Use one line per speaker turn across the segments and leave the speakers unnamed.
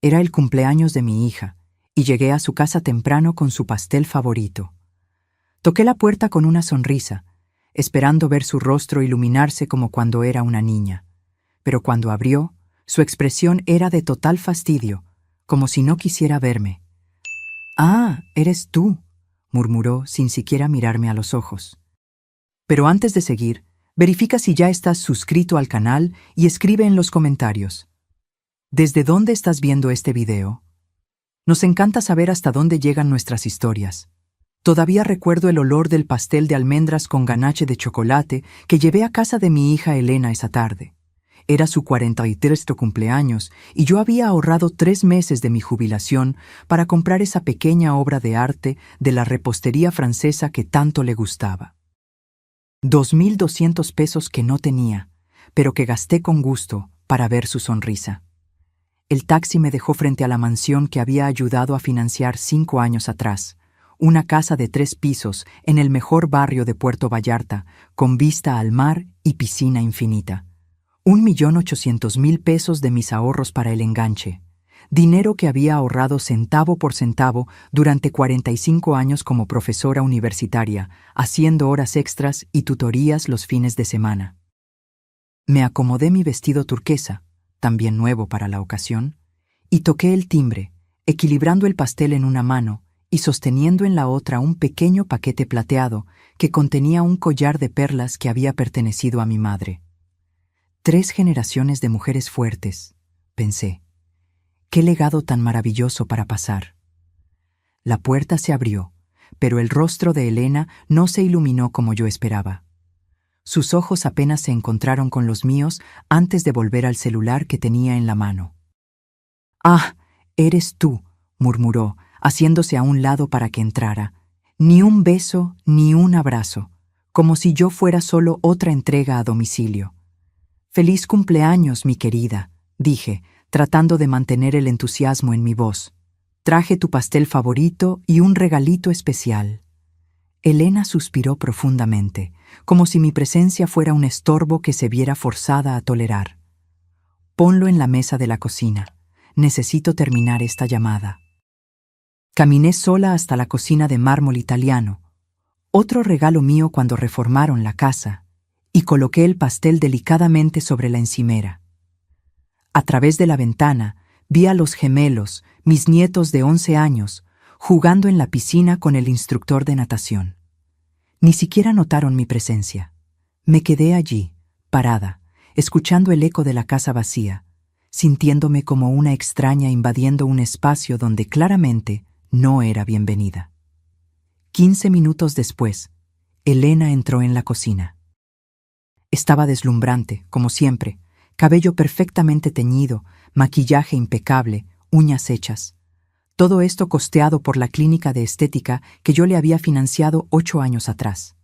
Era el cumpleaños de mi hija, y llegué a su casa temprano con su pastel favorito. Toqué la puerta con una sonrisa, esperando ver su rostro iluminarse como cuando era una niña. Pero cuando abrió, su expresión era de total fastidio, como si no quisiera verme. «Ah, eres tú», murmuró sin siquiera mirarme a los ojos. Pero antes de seguir, verifica si ya estás suscrito al canal y escribe en los comentarios. ¿Desde dónde estás viendo este video? Nos encanta saber hasta dónde llegan nuestras historias. Todavía recuerdo el olor del pastel de almendras con ganache de chocolate que llevé a casa de mi hija Elena esa tarde. Era su 43º cumpleaños y yo había ahorrado 3 meses de mi jubilación para comprar esa pequeña obra de arte de la repostería francesa que tanto le gustaba. 2.200 pesos que no tenía, pero que gasté con gusto para ver su sonrisa. El taxi me dejó frente a la mansión que había ayudado a financiar 5 años atrás, una casa de 3 pisos en el mejor barrio de Puerto Vallarta, con vista al mar y piscina infinita. 1.800.000 pesos de mis ahorros para el enganche, dinero que había ahorrado centavo por centavo durante 45 años como profesora universitaria, haciendo horas extras y tutorías los fines de semana. Me acomodé mi vestido turquesa, también nuevo para la ocasión, y toqué el timbre, equilibrando el pastel en una mano y sosteniendo en la otra un pequeño paquete plateado que contenía un collar de perlas que había pertenecido a mi madre. 3 generaciones de mujeres fuertes, pensé. Qué legado tan maravilloso para pasar. La puerta se abrió, pero el rostro de Elena no se iluminó como yo esperaba. Sus ojos apenas se encontraron con los míos antes de volver al celular que tenía en la mano. «Ah, eres tú», murmuró, haciéndose a un lado para que entrara. Ni un beso, ni un abrazo, como si yo fuera solo otra entrega a domicilio. «Feliz cumpleaños, mi querida», dije, tratando de mantener el entusiasmo en mi voz. «Traje tu pastel favorito y un regalito especial». Elena suspiró profundamente, como si mi presencia fuera un estorbo que se viera forzada a tolerar. «Ponlo en la mesa de la cocina. Necesito terminar esta llamada». Caminé sola hasta la cocina de mármol italiano, otro regalo mío cuando reformaron la casa, y coloqué el pastel delicadamente sobre la encimera. A través de la ventana vi a los gemelos, mis nietos de 11 años, jugando en la piscina con el instructor de natación. Ni siquiera notaron mi presencia. Me quedé allí, parada, escuchando el eco de la casa vacía, sintiéndome como una extraña invadiendo un espacio donde claramente no era bienvenida. 15 minutos después, Elena entró en la cocina. Estaba deslumbrante, como siempre, cabello perfectamente teñido, maquillaje impecable, uñas hechas. Todo esto costeado por la clínica de estética que yo le había financiado 8 años atrás.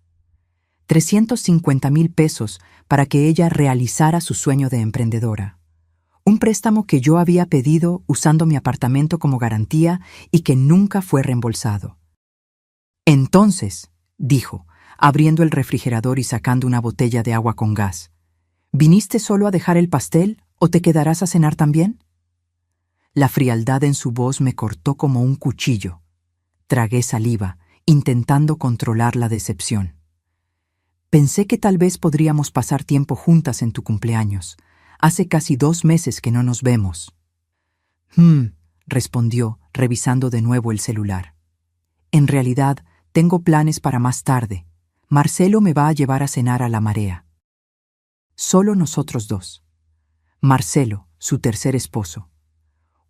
350.000 pesos para que ella realizara su sueño de emprendedora. Un préstamo que yo había pedido usando mi apartamento como garantía y que nunca fue reembolsado. «Entonces», dijo, abriendo el refrigerador y sacando una botella de agua con gas, «¿viniste solo a dejar el pastel o te quedarás a cenar también?» La frialdad en su voz me cortó como un cuchillo. Tragué saliva, intentando controlar la decepción. «Pensé que tal vez podríamos pasar tiempo juntas en tu cumpleaños. Hace casi 2 meses que no nos vemos». Respondió, revisando de nuevo el celular. «En realidad, tengo planes para más tarde. Marcelo me va a llevar a cenar a La Marea». Solo nosotros 2. Marcelo, su tercer esposo.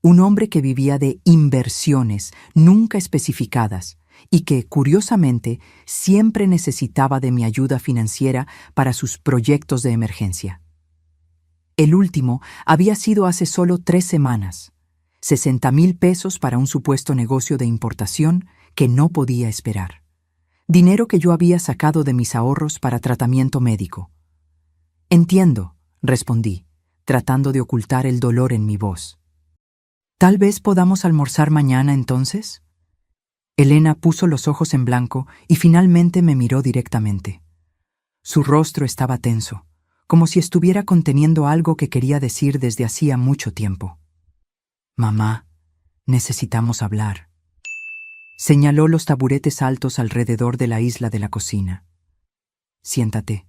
Un hombre que vivía de inversiones nunca especificadas y que, curiosamente, siempre necesitaba de mi ayuda financiera para sus proyectos de emergencia. El último había sido hace solo 3 semanas. 60.000 pesos para un supuesto negocio de importación que no podía esperar. Dinero que yo había sacado de mis ahorros para tratamiento médico. «Entiendo», respondí, tratando de ocultar el dolor en mi voz. «¿Tal vez podamos almorzar mañana entonces?» Elena puso los ojos en blanco y finalmente me miró directamente. Su rostro estaba tenso, como si estuviera conteniendo algo que quería decir desde hacía mucho tiempo. Mamá, necesitamos hablar. Señaló los taburetes altos alrededor de la isla de la cocina. Siéntate.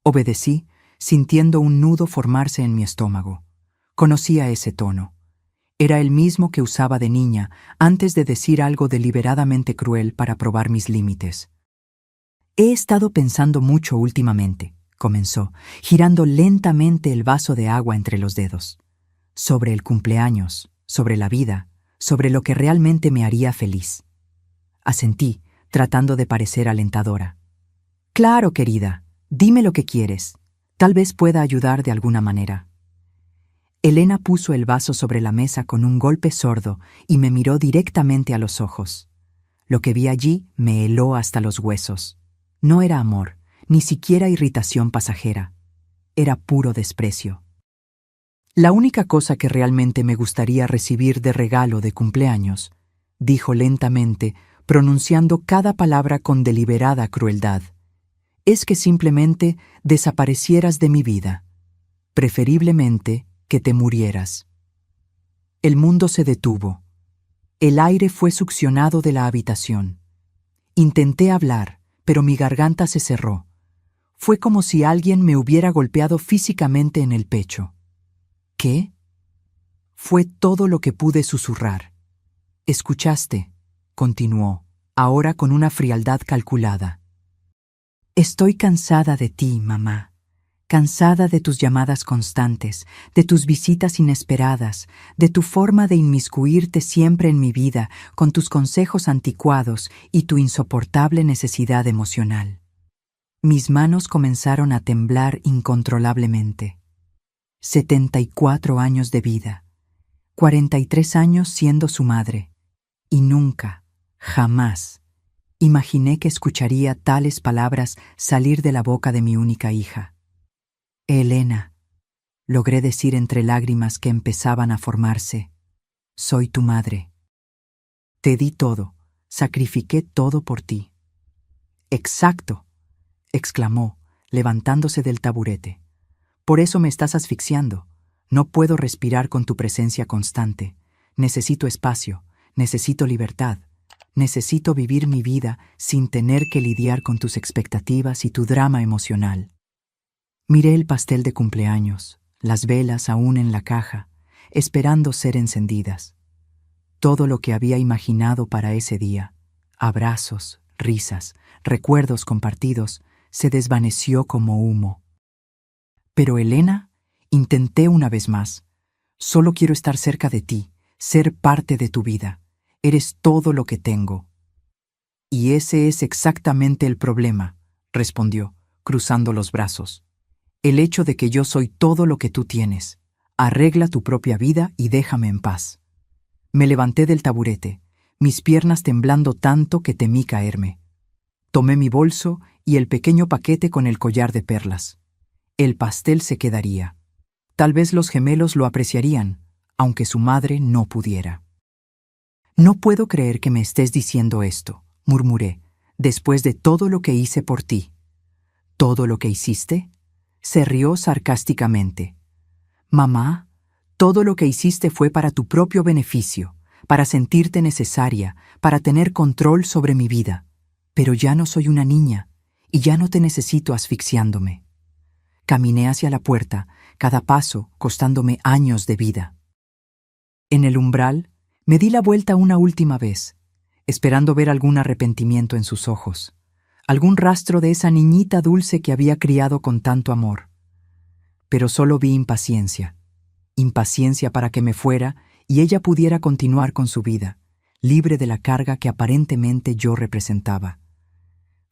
Obedecí, sintiendo un nudo formarse en mi estómago. Conocía ese tono. Era el mismo que usaba de niña antes de decir algo deliberadamente cruel para probar mis límites. He estado pensando mucho últimamente, comenzó, girando lentamente el vaso de agua entre los dedos. Sobre el cumpleaños, sobre la vida, sobre lo que realmente me haría feliz. Asentí, tratando de parecer alentadora. Claro, querida, dime lo que quieres. Tal vez pueda ayudar de alguna manera. Elena puso el vaso sobre la mesa con un golpe sordo y me miró directamente a los ojos. Lo que vi allí me heló hasta los huesos. No era amor, ni siquiera irritación pasajera. Era puro desprecio. La única cosa que realmente me gustaría recibir de regalo de cumpleaños, dijo lentamente, pronunciando cada palabra con deliberada crueldad, es que simplemente desaparecieras de mi vida. Preferiblemente que te murieras. El mundo se detuvo. El aire fue succionado de la habitación. Intenté hablar, pero mi garganta se cerró. Fue como si alguien me hubiera golpeado físicamente en el pecho. ¿Qué? Fue todo lo que pude susurrar. Escuchaste, continuó, ahora con una frialdad calculada. Estoy cansada de ti, mamá. Cansada de tus llamadas constantes, de tus visitas inesperadas, de tu forma de inmiscuirte siempre en mi vida con tus consejos anticuados y tu insoportable necesidad emocional. Mis manos comenzaron a temblar incontrolablemente. 74 años de vida, 43 años siendo su madre, y nunca, jamás, imaginé que escucharía tales palabras salir de la boca de mi única hija. Elena, logré decir entre lágrimas que empezaban a formarse, soy tu madre. Te di todo, sacrifiqué todo por ti. Exacto, exclamó, levantándose del taburete. Por eso me estás asfixiando. No puedo respirar con tu presencia constante. Necesito espacio, necesito libertad. Necesito vivir mi vida sin tener que lidiar con tus expectativas y tu drama emocional. Miré el pastel de cumpleaños, las velas aún en la caja, esperando ser encendidas. Todo lo que había imaginado para ese día, abrazos, risas, recuerdos compartidos, se desvaneció como humo. Pero Elena, intenté una vez más. Solo quiero estar cerca de ti, ser parte de tu vida. Eres todo lo que tengo. Y ese es exactamente el problema, respondió, cruzando los brazos. El hecho de que yo soy todo lo que tú tienes. Arregla tu propia vida y déjame en paz. Me levanté del taburete, mis piernas temblando tanto que temí caerme. Tomé mi bolso y el pequeño paquete con el collar de perlas. El pastel se quedaría. Tal vez los gemelos lo apreciarían, aunque su madre no pudiera. No puedo creer que me estés diciendo esto, murmuré, después de todo lo que hice por ti. ¿Todo lo que hiciste? Se rió sarcásticamente. Mamá, todo lo que hiciste fue para tu propio beneficio, para sentirte necesaria, para tener control sobre mi vida. Pero ya no soy una niña, y ya no te necesito asfixiándome. Caminé hacia la puerta, cada paso costándome años de vida. En el umbral, me di la vuelta una última vez, esperando ver algún arrepentimiento en sus ojos, algún rastro de esa niñita dulce que había criado con tanto amor. Pero solo vi impaciencia. Impaciencia para que me fuera y ella pudiera continuar con su vida, libre de la carga que aparentemente yo representaba.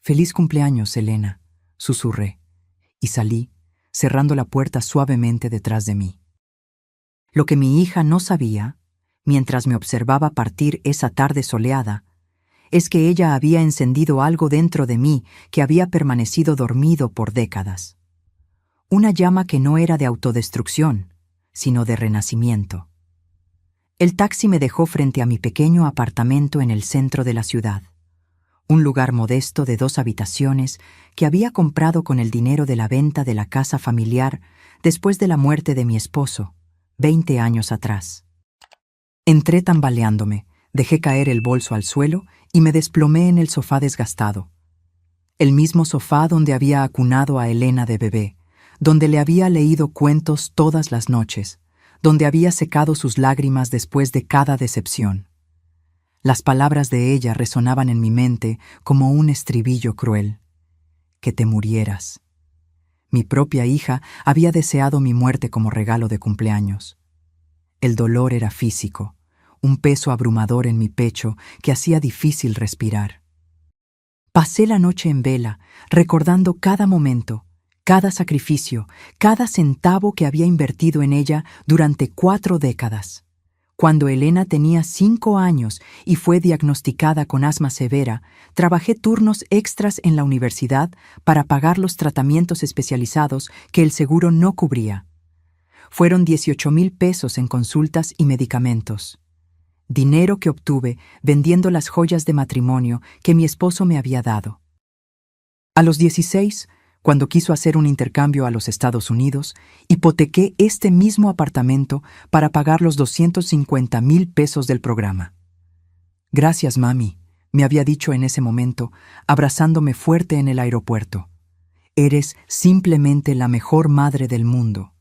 «Feliz cumpleaños, Elena», susurré, y salí, cerrando la puerta suavemente detrás de mí. Lo que mi hija no sabía, mientras me observaba partir esa tarde soleada, es que ella había encendido algo dentro de mí que había permanecido dormido por décadas. Una llama que no era de autodestrucción, sino de renacimiento. El taxi me dejó frente a mi pequeño apartamento en el centro de la ciudad. Un lugar modesto de 2 habitaciones que había comprado con el dinero de la venta de la casa familiar después de la muerte de mi esposo, 20 años atrás. Entré tambaleándome, dejé caer el bolso al suelo y me desplomé en el sofá desgastado. El mismo sofá donde había acunado a Elena de bebé, donde le había leído cuentos todas las noches, donde había secado sus lágrimas después de cada decepción. Las palabras de ella resonaban en mi mente como un estribillo cruel. Que te murieras. Mi propia hija había deseado mi muerte como regalo de cumpleaños. El dolor era físico, un peso abrumador en mi pecho que hacía difícil respirar. Pasé la noche en vela, recordando cada momento, cada sacrificio, cada centavo que había invertido en ella durante 4 décadas. Cuando Elena tenía 5 años y fue diagnosticada con asma severa, trabajé turnos extras en la universidad para pagar los tratamientos especializados que el seguro no cubría. Fueron 18,000 pesos en consultas y medicamentos. Dinero que obtuve vendiendo las joyas de matrimonio que mi esposo me había dado. A los 16, cuando quiso hacer un intercambio a los Estados Unidos, hipotequé este mismo apartamento para pagar los 250,000 pesos del programa. Gracias, mami, me había dicho en ese momento, abrazándome fuerte en el aeropuerto. Eres simplemente la mejor madre del mundo.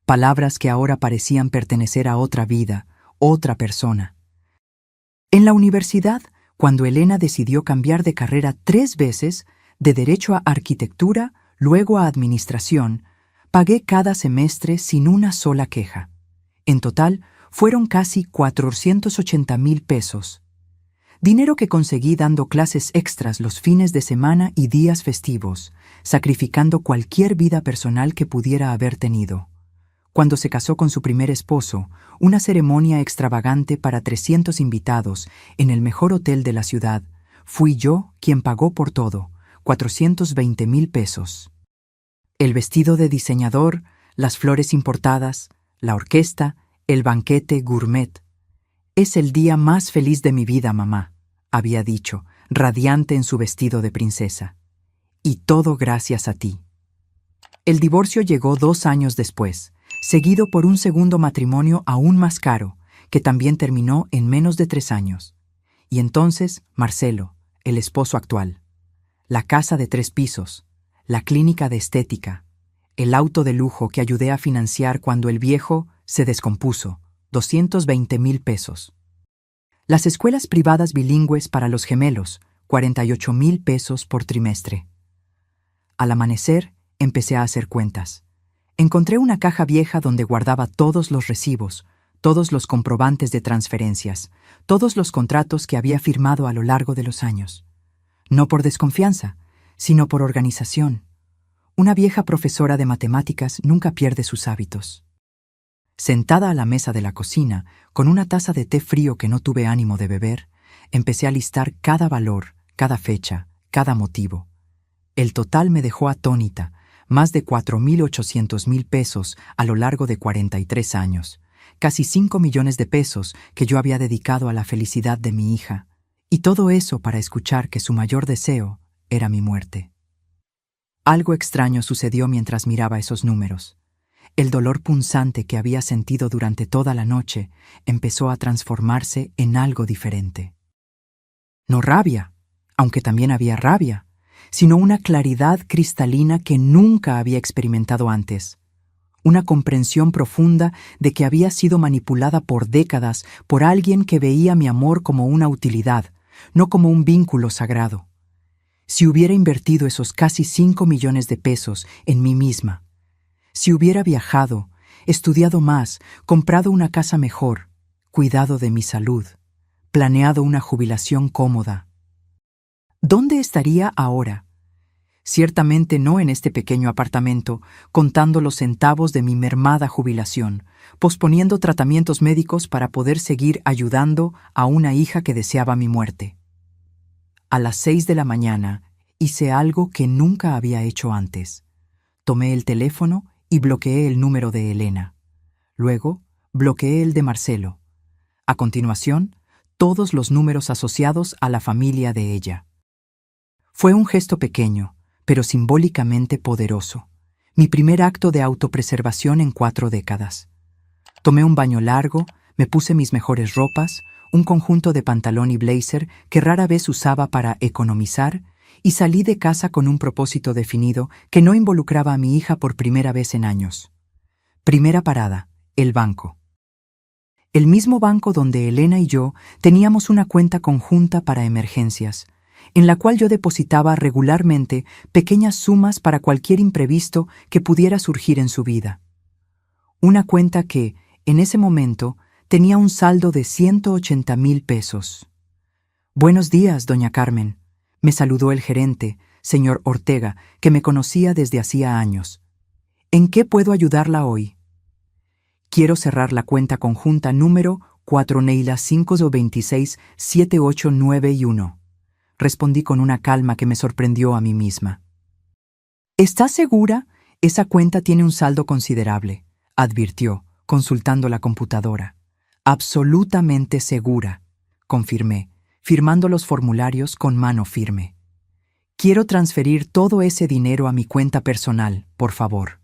Palabras que ahora parecían pertenecer a otra vida, otra persona. En la universidad, cuando Elena decidió cambiar de carrera 3 veces, de Derecho a Arquitectura, luego a Administración, pagué cada semestre sin una sola queja. En total, fueron casi 480,000 pesos. Dinero que conseguí dando clases extras los fines de semana y días festivos, sacrificando cualquier vida personal que pudiera haber tenido. Cuando se casó con su primer esposo, una ceremonia extravagante para 300 invitados en el mejor hotel de la ciudad, fui yo quien pagó por todo, 420,000 pesos. El vestido de diseñador, las flores importadas, la orquesta, el banquete gourmet. Es el día más feliz de mi vida, mamá, había dicho, radiante en su vestido de princesa. Y todo gracias a ti. El divorcio llegó 2 años después, seguido por un segundo matrimonio aún más caro, que también terminó en menos de 3 años. Y entonces, Marcelo, el esposo actual. La casa de 3 pisos, la clínica de estética, el auto de lujo que ayudé a financiar cuando el viejo se descompuso, 220,000 pesos. Las escuelas privadas bilingües para los gemelos, 48,000 pesos por trimestre. Al amanecer, empecé a hacer cuentas. Encontré una caja vieja donde guardaba todos los recibos, todos los comprobantes de transferencias, todos los contratos que había firmado a lo largo de los años. No por desconfianza, sino por organización. Una vieja profesora de matemáticas nunca pierde sus hábitos. Sentada a la mesa de la cocina, con una taza de té frío que no tuve ánimo de beber, empecé a listar cada valor, cada fecha, cada motivo. El total me dejó atónita, más de 4,800,000 pesos a lo largo de 43 años, casi 5 millones de pesos que yo había dedicado a la felicidad de mi hija, y todo eso para escuchar que su mayor deseo era mi muerte. Algo extraño sucedió mientras miraba esos números. El dolor punzante que había sentido durante toda la noche empezó a transformarse en algo diferente. No rabia, aunque también había rabia, sino una claridad cristalina que nunca había experimentado antes. Una comprensión profunda de que había sido manipulada por décadas por alguien que veía mi amor como una utilidad, no como un vínculo sagrado. Si hubiera invertido esos casi 5 millones de pesos en mí misma, si hubiera viajado, estudiado más, comprado una casa mejor, cuidado de mi salud, planeado una jubilación cómoda, ¿dónde estaría ahora? Ciertamente no en este pequeño apartamento, contando los centavos de mi mermada jubilación, posponiendo tratamientos médicos para poder seguir ayudando a una hija que deseaba mi muerte. A las 6 de la mañana hice algo que nunca había hecho antes. Tomé el teléfono y bloqueé el número de Elena. Luego, bloqueé el de Marcelo. A continuación, todos los números asociados a la familia de ella. Fue un gesto pequeño, pero simbólicamente poderoso. Mi primer acto de autopreservación en 4 décadas. Tomé un baño largo, Me puse mis mejores ropas, un conjunto de pantalón y blazer que rara vez usaba para economizar, y salí de casa con un propósito definido que no involucraba a mi hija por primera vez en años. Primera parada, el banco. El mismo banco donde Elena y yo teníamos una cuenta conjunta para emergencias, en la cual yo depositaba regularmente pequeñas sumas para cualquier imprevisto que pudiera surgir en su vida. Una cuenta que, en ese momento, tenía un saldo de 180,000 pesos. «Buenos días, doña Carmen», me saludó el gerente, señor Ortega, que me conocía desde hacía años. «¿En qué puedo ayudarla hoy?» «Quiero cerrar la cuenta conjunta número 4 Neila 526 7891», respondí con una calma que me sorprendió a mí misma. «¿Estás segura? Esa cuenta tiene un saldo considerable», advirtió, consultando la computadora. «Absolutamente segura», confirmé, firmando los formularios con mano firme. «Quiero transferir todo ese dinero a mi cuenta personal, por favor».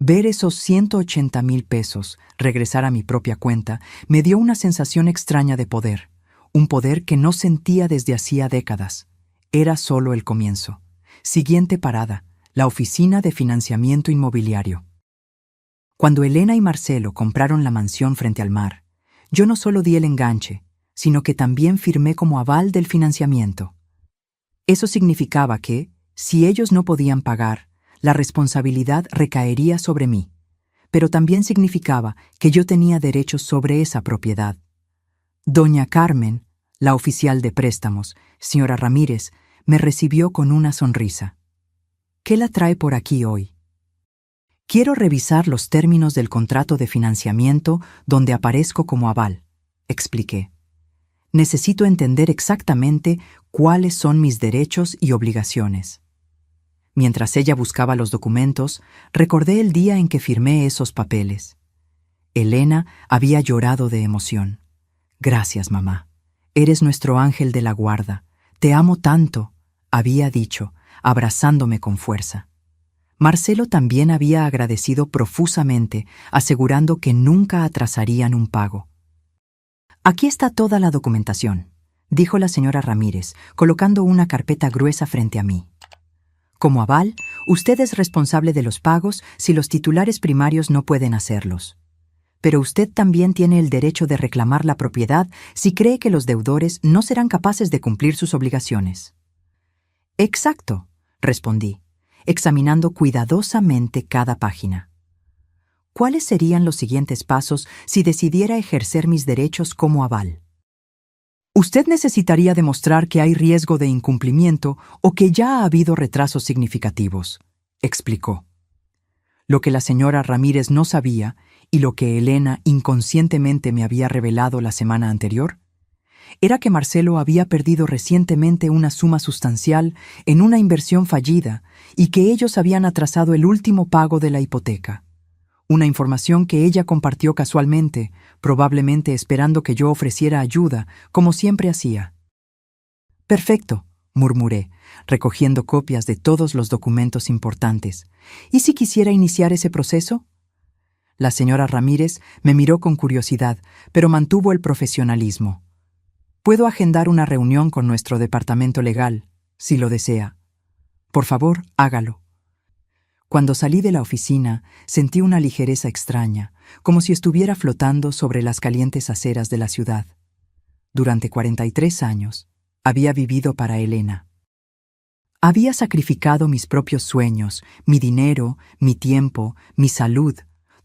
Ver esos 180,000 pesos regresar a mi propia cuenta me dio una sensación extraña de poder, un poder que no sentía desde hacía décadas. Era solo el comienzo. Siguiente parada, la oficina de financiamiento inmobiliario. Cuando Elena y Marcelo compraron la mansión frente al mar, yo no solo di el enganche, sino que también firmé como aval del financiamiento. Eso significaba que, si ellos no podían pagar, la responsabilidad recaería sobre mí, pero también significaba que yo tenía derechos sobre esa propiedad. Doña Carmen, la oficial de préstamos, señora Ramírez, me recibió con una sonrisa. «¿Qué la trae por aquí hoy?» «Quiero revisar los términos del contrato de financiamiento donde aparezco como aval», expliqué. «Necesito entender exactamente cuáles son mis derechos y obligaciones». Mientras ella buscaba los documentos, recordé el día en que firmé esos papeles. Elena había llorado de emoción. «Gracias, mamá. Eres nuestro ángel de la guarda. Te amo tanto», había dicho, abrazándome con fuerza. Marcelo también había agradecido profusamente, asegurando que nunca atrasarían un pago. «Aquí está toda la documentación», dijo la señora Ramírez, colocando una carpeta gruesa frente a mí. «Como aval, usted es responsable de los pagos si los titulares primarios no pueden hacerlos. Pero usted también tiene el derecho de reclamar la propiedad si cree que los deudores no serán capaces de cumplir sus obligaciones». «Exacto», respondí, examinando cuidadosamente cada página. «¿Cuáles serían los siguientes pasos si decidiera ejercer mis derechos como aval?» «Usted necesitaría demostrar que hay riesgo de incumplimiento o que ya ha habido retrasos significativos», explicó. Lo que la señora Ramírez no sabía, y lo que Elena inconscientemente me había revelado la semana anterior, era que Marcelo había perdido recientemente una suma sustancial en una inversión fallida y que ellos habían atrasado el último pago de la hipoteca. Una información que ella compartió casualmente, probablemente esperando que yo ofreciera ayuda, como siempre hacía. «Perfecto», murmuré, recogiendo copias de todos los documentos importantes. «¿Y si quisiera iniciar ese proceso?» La señora Ramírez me miró con curiosidad, pero mantuvo el profesionalismo. «Puedo agendar una reunión con nuestro departamento legal, si lo desea. Por favor, hágalo». Cuando salí de la oficina, sentí una ligereza extraña, como si estuviera flotando sobre las calientes aceras de la ciudad. Durante 43 años, había vivido para Elena. Había sacrificado mis propios sueños, mi dinero, mi tiempo, mi salud,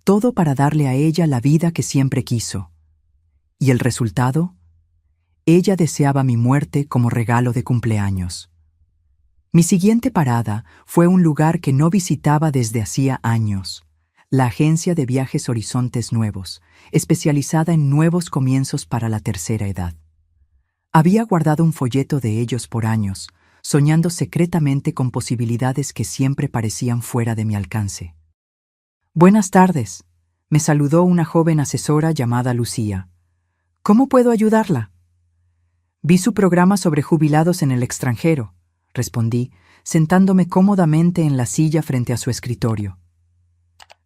todo para darle a ella la vida que siempre quiso. ¿Y el resultado? Ella deseaba mi muerte como regalo de cumpleaños. Mi siguiente parada fue un lugar que no visitaba desde hacía años, la agencia de viajes Horizontes Nuevos, especializada en nuevos comienzos para la tercera edad. Había guardado un folleto de ellos por años, soñando secretamente con posibilidades que siempre parecían fuera de mi alcance. «Buenas tardes», me saludó una joven asesora llamada Lucía. «¿Cómo puedo ayudarla?» «Vi su programa sobre jubilados en el extranjero», respondí, sentándome cómodamente en la silla frente a su escritorio.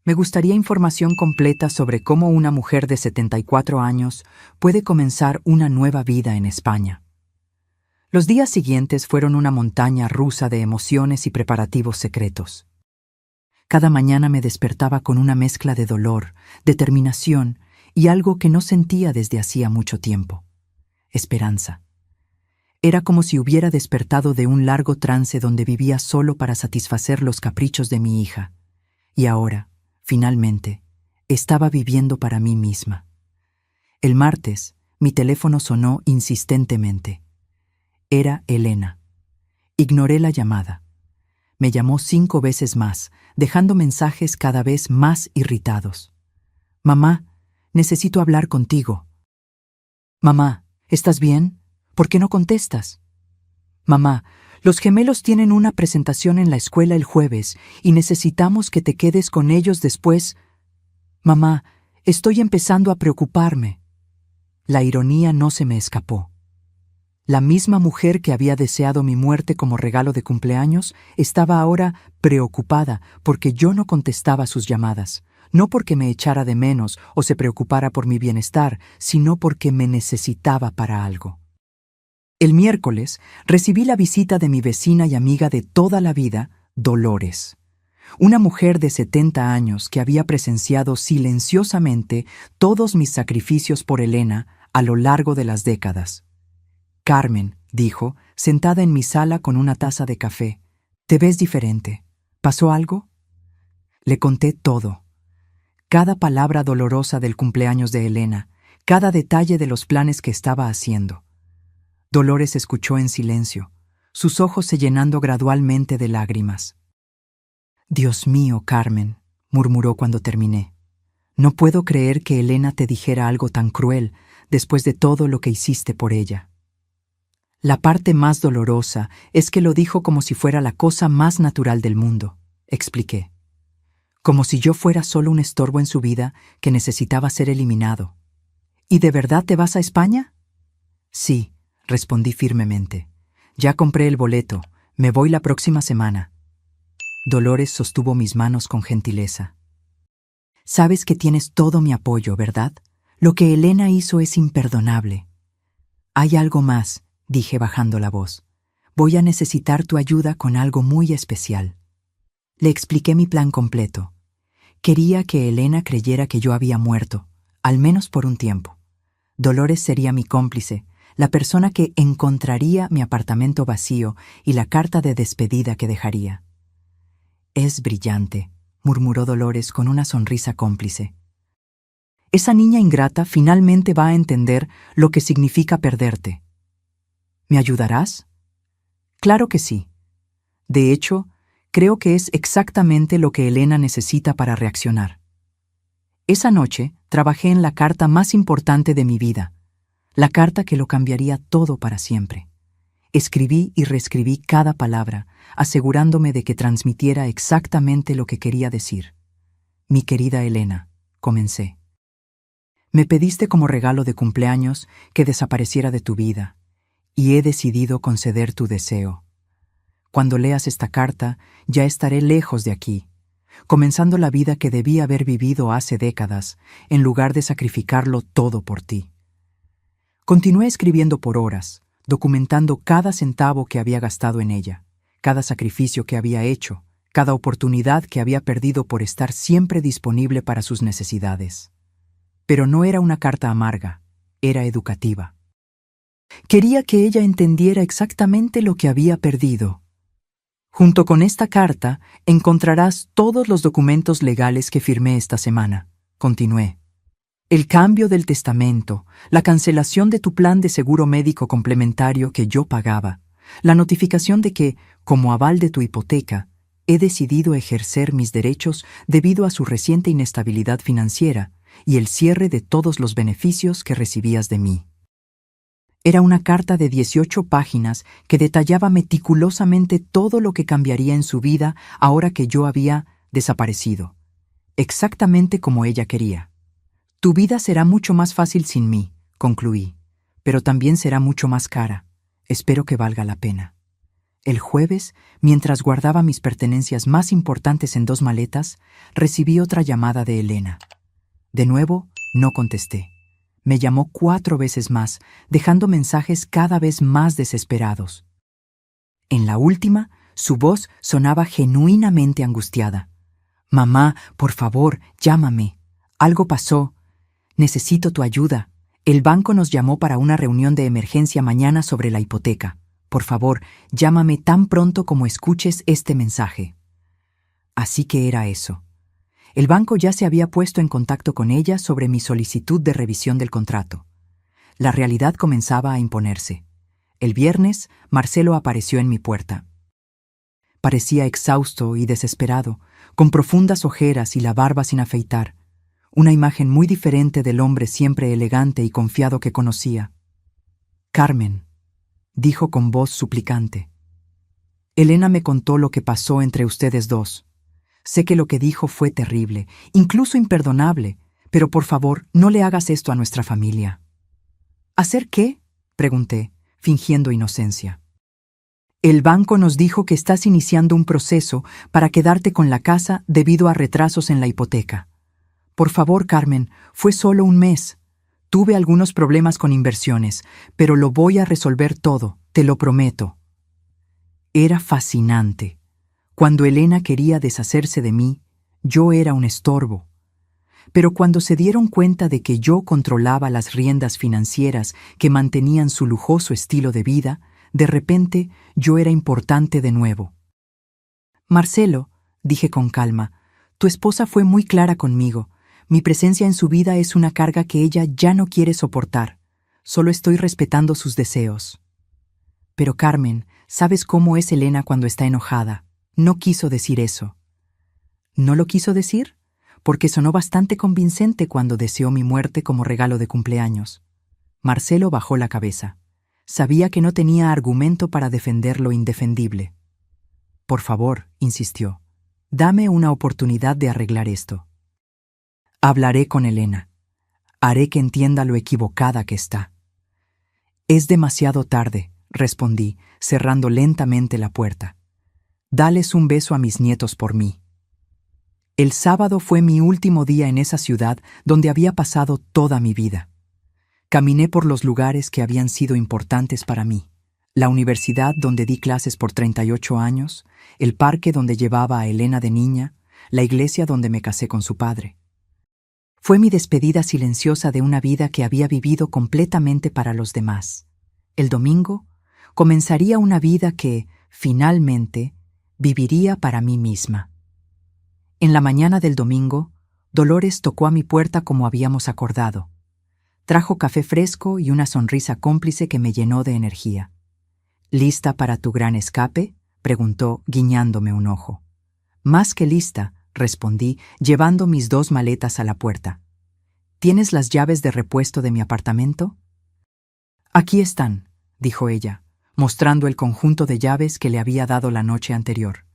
Me gustaría información completa sobre cómo una mujer de 74 años puede comenzar una nueva vida en España. Los días siguientes fueron una montaña rusa de emociones y preparativos secretos. Cada mañana me despertaba con una mezcla de dolor, determinación y algo que no sentía desde hacía mucho tiempo: esperanza. Era como si hubiera despertado de un largo trance donde vivía solo para satisfacer los caprichos de mi hija. Y ahora, finalmente, estaba viviendo para mí misma. El martes, mi teléfono sonó insistentemente. Era Elena. Ignoré la llamada. Me llamó 5 veces más, dejando mensajes cada vez más irritados. «Mamá, necesito hablar contigo». «Mamá, ¿estás bien? ¿Por qué no contestas?» «Mamá, los gemelos tienen una presentación en la escuela el jueves y necesitamos que te quedes con ellos después». «Mamá, estoy empezando a preocuparme». La ironía no se me escapó. La misma mujer que había deseado mi muerte como regalo de cumpleaños estaba ahora preocupada porque yo no contestaba sus llamadas, no porque me echara de menos o se preocupara por mi bienestar, sino porque me necesitaba para algo. El miércoles recibí la visita de mi vecina y amiga de toda la vida, Dolores, una mujer de 70 años que había presenciado silenciosamente todos mis sacrificios por Elena a lo largo de las décadas. «Carmen», dijo, sentada en mi sala con una taza de café, «te ves diferente. ¿Pasó algo?» Le conté todo. Cada palabra dolorosa del cumpleaños de Elena, cada detalle de los planes que estaba haciendo. Dolores escuchó en silencio, sus ojos se llenando gradualmente de lágrimas. «Dios mío, Carmen», murmuró cuando terminé. «No puedo creer que Elena te dijera algo tan cruel después de todo lo que hiciste por ella». La parte más dolorosa es que lo dijo como si fuera la cosa más natural del mundo, expliqué. Como si yo fuera solo un estorbo en su vida que necesitaba ser eliminado. «¿Y de verdad te vas a España?» «Sí», respondí firmemente. «Ya compré el boleto, me voy la próxima semana». Dolores sostuvo mis manos con gentileza. «Sabes que tienes todo mi apoyo, ¿verdad? Lo que Elena hizo es imperdonable». «Hay algo más», dije bajando la voz. «Voy a necesitar tu ayuda con algo muy especial». Le expliqué mi plan completo. Quería que Elena creyera que yo había muerto, al menos por un tiempo. Dolores sería mi cómplice, la persona que encontraría mi apartamento vacío y la carta de despedida que dejaría. «Es brillante», murmuró Dolores con una sonrisa cómplice. «Esa niña ingrata finalmente va a entender lo que significa perderte». «¿Me ayudarás?» «Claro que sí. De hecho, creo que es exactamente lo que Elena necesita para reaccionar». Esa noche trabajé en la carta más importante de mi vida, la carta que lo cambiaría todo para siempre. Escribí y reescribí cada palabra, asegurándome de que transmitiera exactamente lo que quería decir. «Mi querida Elena», comencé. «Me pediste como regalo de cumpleaños que desapareciera de tu vida, y he decidido conceder tu deseo. Cuando leas esta carta, ya estaré lejos de aquí, comenzando la vida que debí haber vivido hace décadas, en lugar de sacrificarlo todo por ti». Continué escribiendo por horas, documentando cada centavo que había gastado en ella, cada sacrificio que había hecho, cada oportunidad que había perdido por estar siempre disponible para sus necesidades. Pero no era una carta amarga, era educativa. Quería que ella entendiera exactamente lo que había perdido. «Junto con esta carta encontrarás todos los documentos legales que firmé esta semana», continué. «El cambio del testamento, la cancelación de tu plan de seguro médico complementario que yo pagaba, la notificación de que, como aval de tu hipoteca, he decidido ejercer mis derechos debido a su reciente inestabilidad financiera y el cierre de todos los beneficios que recibías de mí». Era una carta de 18 páginas que detallaba meticulosamente todo lo que cambiaría en su vida ahora que yo había desaparecido, exactamente como ella quería. «Tu vida será mucho más fácil sin mí», concluí, «pero también será mucho más cara. Espero que valga la pena». El jueves, mientras guardaba mis pertenencias más importantes en 2 maletas, recibí otra llamada de Elena. De nuevo, no contesté. Me llamó 4 veces más, dejando mensajes cada vez más desesperados. En la última, su voz sonaba genuinamente angustiada. «Mamá, por favor, llámame. Algo pasó. Necesito tu ayuda. El banco nos llamó para una reunión de emergencia mañana sobre la hipoteca. Por favor, llámame tan pronto como escuches este mensaje». Así que era eso. El banco ya se había puesto en contacto con ella sobre mi solicitud de revisión del contrato. La realidad comenzaba a imponerse. El viernes, Marcelo apareció en mi puerta. Parecía exhausto y desesperado, con profundas ojeras y la barba sin afeitar. Una imagen muy diferente del hombre siempre elegante y confiado que conocía. «Carmen», dijo con voz suplicante. «Elena me contó lo que pasó entre ustedes dos. Sé que lo que dijo fue terrible, incluso imperdonable, pero por favor, no le hagas esto a nuestra familia». «¿Hacer qué?», pregunté, fingiendo inocencia. «El banco nos dijo que estás iniciando un proceso para quedarte con la casa debido a retrasos en la hipoteca. Por favor, Carmen, fue solo un mes. Tuve algunos problemas con inversiones, pero lo voy a resolver todo, te lo prometo». Era fascinante. Cuando Elena quería deshacerse de mí, yo era un estorbo. Pero cuando se dieron cuenta de que yo controlaba las riendas financieras que mantenían su lujoso estilo de vida, de repente yo era importante de nuevo. «Marcelo», dije con calma, «tu esposa fue muy clara conmigo. Mi presencia en su vida es una carga que ella ya no quiere soportar. Solo estoy respetando sus deseos». «Pero Carmen, ¿sabes cómo es Elena cuando está enojada? No quiso decir eso». «¿No lo quiso decir?», porque sonó bastante convincente cuando deseó mi muerte como regalo de cumpleaños. Marcelo bajó la cabeza. Sabía que no tenía argumento para defender lo indefendible. «Por favor», insistió, «dame una oportunidad de arreglar esto. Hablaré con Elena. Haré que entienda lo equivocada que está». «Es demasiado tarde», respondí, cerrando lentamente la puerta. «Dales un beso a mis nietos por mí». El sábado fue mi último día en esa ciudad donde había pasado toda mi vida. Caminé por los lugares que habían sido importantes para mí. La universidad donde di clases por 38 años, el parque donde llevaba a Elena de niña, la iglesia donde me casé con su padre. Fue mi despedida silenciosa de una vida que había vivido completamente para los demás. El domingo comenzaría una vida que, finalmente, viviría para mí misma. En la mañana del domingo, Dolores tocó a mi puerta como habíamos acordado. Trajo café fresco y una sonrisa cómplice que me llenó de energía. «¿Lista para tu gran escape?», preguntó, guiñándome un ojo. «Más que lista», respondí, llevando mis 2 maletas a la puerta. «¿Tienes las llaves de repuesto de mi apartamento?». «Aquí están», dijo ella, mostrando el conjunto de llaves que le había dado la noche anterior.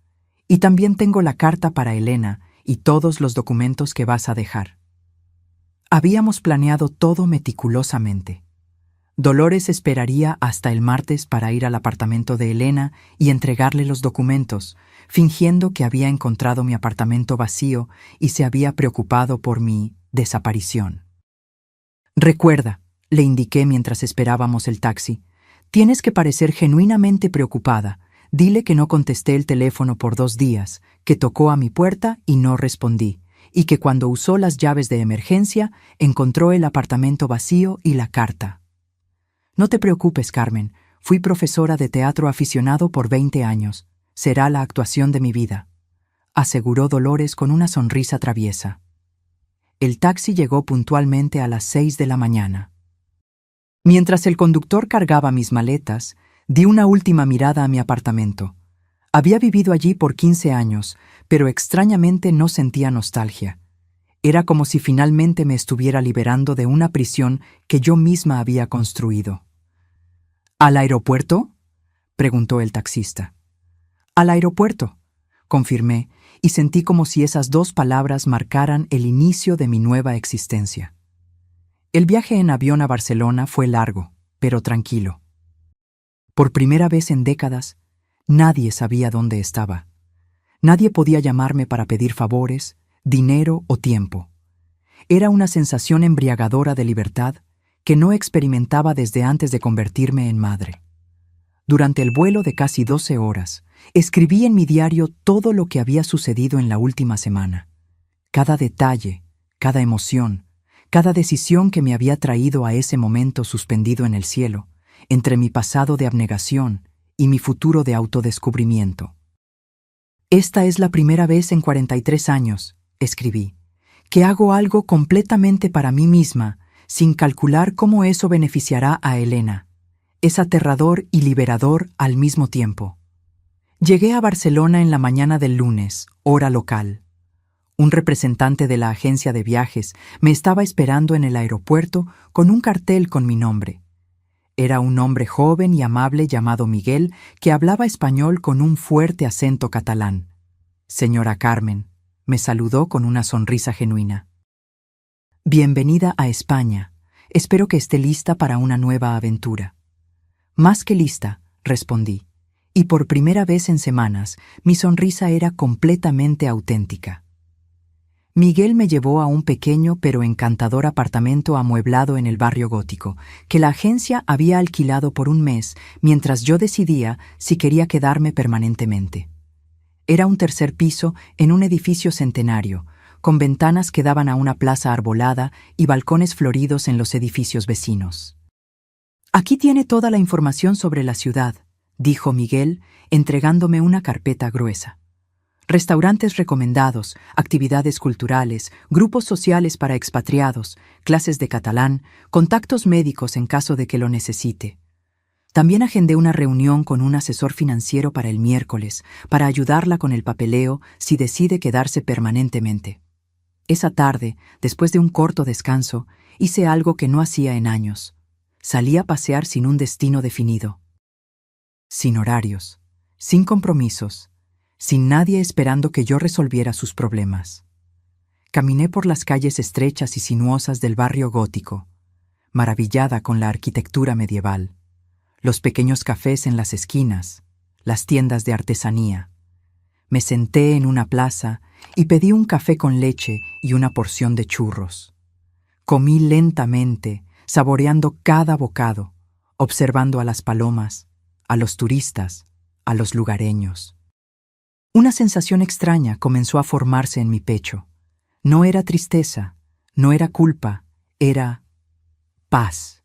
«Y también tengo la carta para Elena y todos los documentos que vas a dejar». Habíamos planeado todo meticulosamente. Dolores esperaría hasta el martes para ir al apartamento de Elena y entregarle los documentos, fingiendo que había encontrado mi apartamento vacío y se había preocupado por mi desaparición. «Recuerda», le indiqué mientras esperábamos el taxi, «tienes que parecer genuinamente preocupada. Dile que no contesté el teléfono por 2 días, que tocó a mi puerta y no respondí, y que cuando usó las llaves de emergencia encontró el apartamento vacío y la carta». «No te preocupes, Carmen. Fui profesora de teatro aficionado por 20 años. Será la actuación de mi vida», aseguró Dolores con una sonrisa traviesa. El taxi llegó puntualmente a las 6 de la mañana. Mientras el conductor cargaba mis maletas, di una última mirada a mi apartamento. Había vivido allí por 15 años, pero extrañamente no sentía nostalgia. Era como si finalmente me estuviera liberando de una prisión que yo misma había construido. «¿Al aeropuerto?», preguntó el taxista. «Al aeropuerto», confirmé, y sentí como si esas 2 palabras marcaran el inicio de mi nueva existencia. El viaje en avión a Barcelona fue largo, pero tranquilo. Por primera vez en décadas, Nadie sabía dónde estaba. Nadie podía llamarme para pedir favores, dinero o tiempo. Era una sensación embriagadora de libertad que no experimentaba desde antes de convertirme en madre. Durante el vuelo de casi 12 horas, escribí en mi diario todo lo que había sucedido en la última semana. Cada detalle, cada emoción, cada decisión que me había traído a ese momento suspendido en el cielo, entre mi pasado de abnegación y mi futuro de autodescubrimiento. Esta es la primera vez en 43 años, escribí, que hago algo completamente para mí misma, sin calcular cómo eso beneficiará a Elena. Es aterrador y liberador al mismo tiempo. Llegué a Barcelona en la mañana del lunes, hora local. Un representante de la agencia de viajes me estaba esperando en el aeropuerto con un cartel con mi nombre. Era un hombre joven y amable llamado Miguel que hablaba español con un fuerte acento catalán. Señora Carmen, me saludó con una sonrisa genuina. Bienvenida a España. Espero que esté lista para una nueva aventura. Más que lista, respondí, y por primera vez en semanas mi sonrisa era completamente auténtica. Miguel me llevó a un pequeño pero encantador apartamento amueblado en el barrio gótico, que la agencia había alquilado por un mes mientras yo decidía si quería quedarme permanentemente. Era un tercer piso en un edificio centenario, con ventanas que daban a una plaza arbolada y balcones floridos en los edificios vecinos. Aquí tiene toda la información sobre la ciudad, dijo Miguel, entregándome una carpeta gruesa. Restaurantes recomendados, actividades culturales, grupos sociales para expatriados, clases de catalán, contactos médicos en caso de que lo necesite. También agendé una reunión con un asesor financiero para el miércoles, para ayudarla con el papeleo si decide quedarse permanentemente. Esa tarde, después de un corto descanso, hice algo que no hacía en años. Salí a pasear sin un destino definido. Sin horarios, sin compromisos, sin nadie esperando que yo resolviera sus problemas. Caminé por las calles estrechas y sinuosas del barrio gótico, maravillada con la arquitectura medieval, los pequeños cafés en las esquinas, las tiendas de artesanía. Me senté en una plaza y pedí un café con leche y una porción de churros. Comí lentamente, saboreando cada bocado, observando a las palomas, a los turistas, a los lugareños. Una sensación extraña comenzó a formarse en mi pecho. No era tristeza, no era culpa, era paz.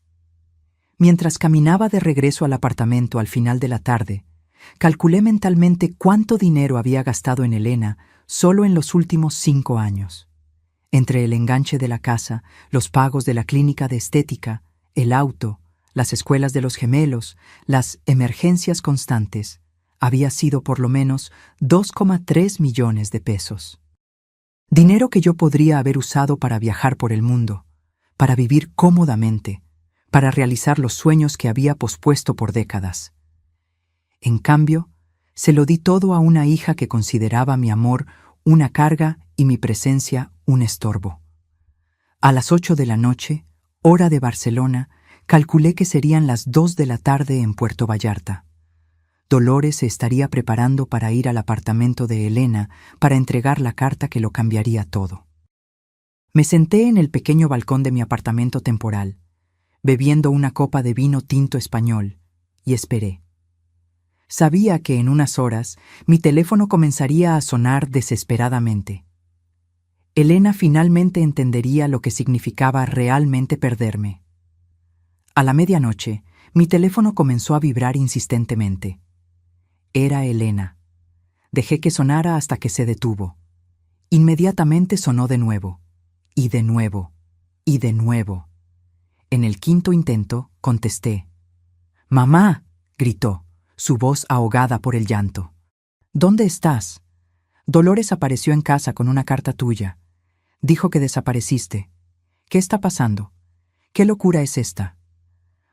Mientras caminaba de regreso al apartamento al final de la tarde, calculé mentalmente cuánto dinero había gastado en Elena solo en los últimos 5 años. Entre el enganche de la casa, los pagos de la clínica de estética, el auto, las escuelas de los gemelos, las emergencias constantes, había sido por lo menos 2,3 millones de pesos. Dinero que yo podría haber usado para viajar por el mundo, para vivir cómodamente, para realizar los sueños que había pospuesto por décadas. En cambio, se lo di todo a una hija que consideraba mi amor una carga y mi presencia un estorbo. A las 8 de la noche, hora de Barcelona, calculé que serían las 2 de la tarde en Puerto Vallarta. Dolores se estaría preparando para ir al apartamento de Elena para entregar la carta que lo cambiaría todo. Me senté en el pequeño balcón de mi apartamento temporal, bebiendo una copa de vino tinto español, y esperé. Sabía que en unas horas mi teléfono comenzaría a sonar desesperadamente. Elena finalmente entendería lo que significaba realmente perderme. A la medianoche, mi teléfono comenzó a vibrar insistentemente. Era Elena. Dejé que sonara hasta que se detuvo. Inmediatamente sonó de nuevo, y de nuevo, y de nuevo. En el quinto intento, contesté. «¡Mamá!», gritó, su voz ahogada por el llanto. «¿Dónde estás?» Dolores apareció en casa con una carta tuya. Dijo que desapareciste. ¿Qué está pasando? ¿Qué locura es esta?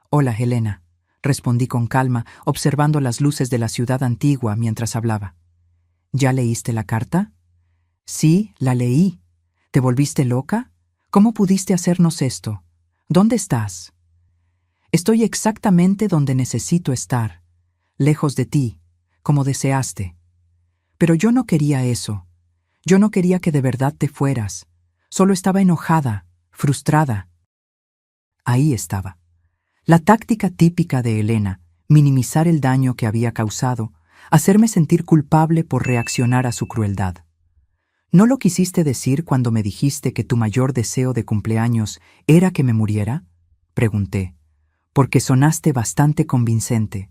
«Hola, Elena», respondí con calma, observando las luces de la ciudad antigua mientras hablaba. «¿Ya leíste la carta?» «Sí, la leí. ¿Te volviste loca? ¿Cómo pudiste hacernos esto? ¿Dónde estás?» «Estoy exactamente donde necesito estar, lejos de ti, como deseaste. Pero yo no quería eso. Yo no quería que de verdad te fueras. Solo estaba enojada, frustrada. Ahí estaba. La táctica típica de Elena, minimizar el daño que había causado, hacerme sentir culpable por reaccionar a su crueldad. ¿No lo quisiste decir cuando me dijiste que tu mayor deseo de cumpleaños era que me muriera? Pregunté, porque sonaste bastante convincente.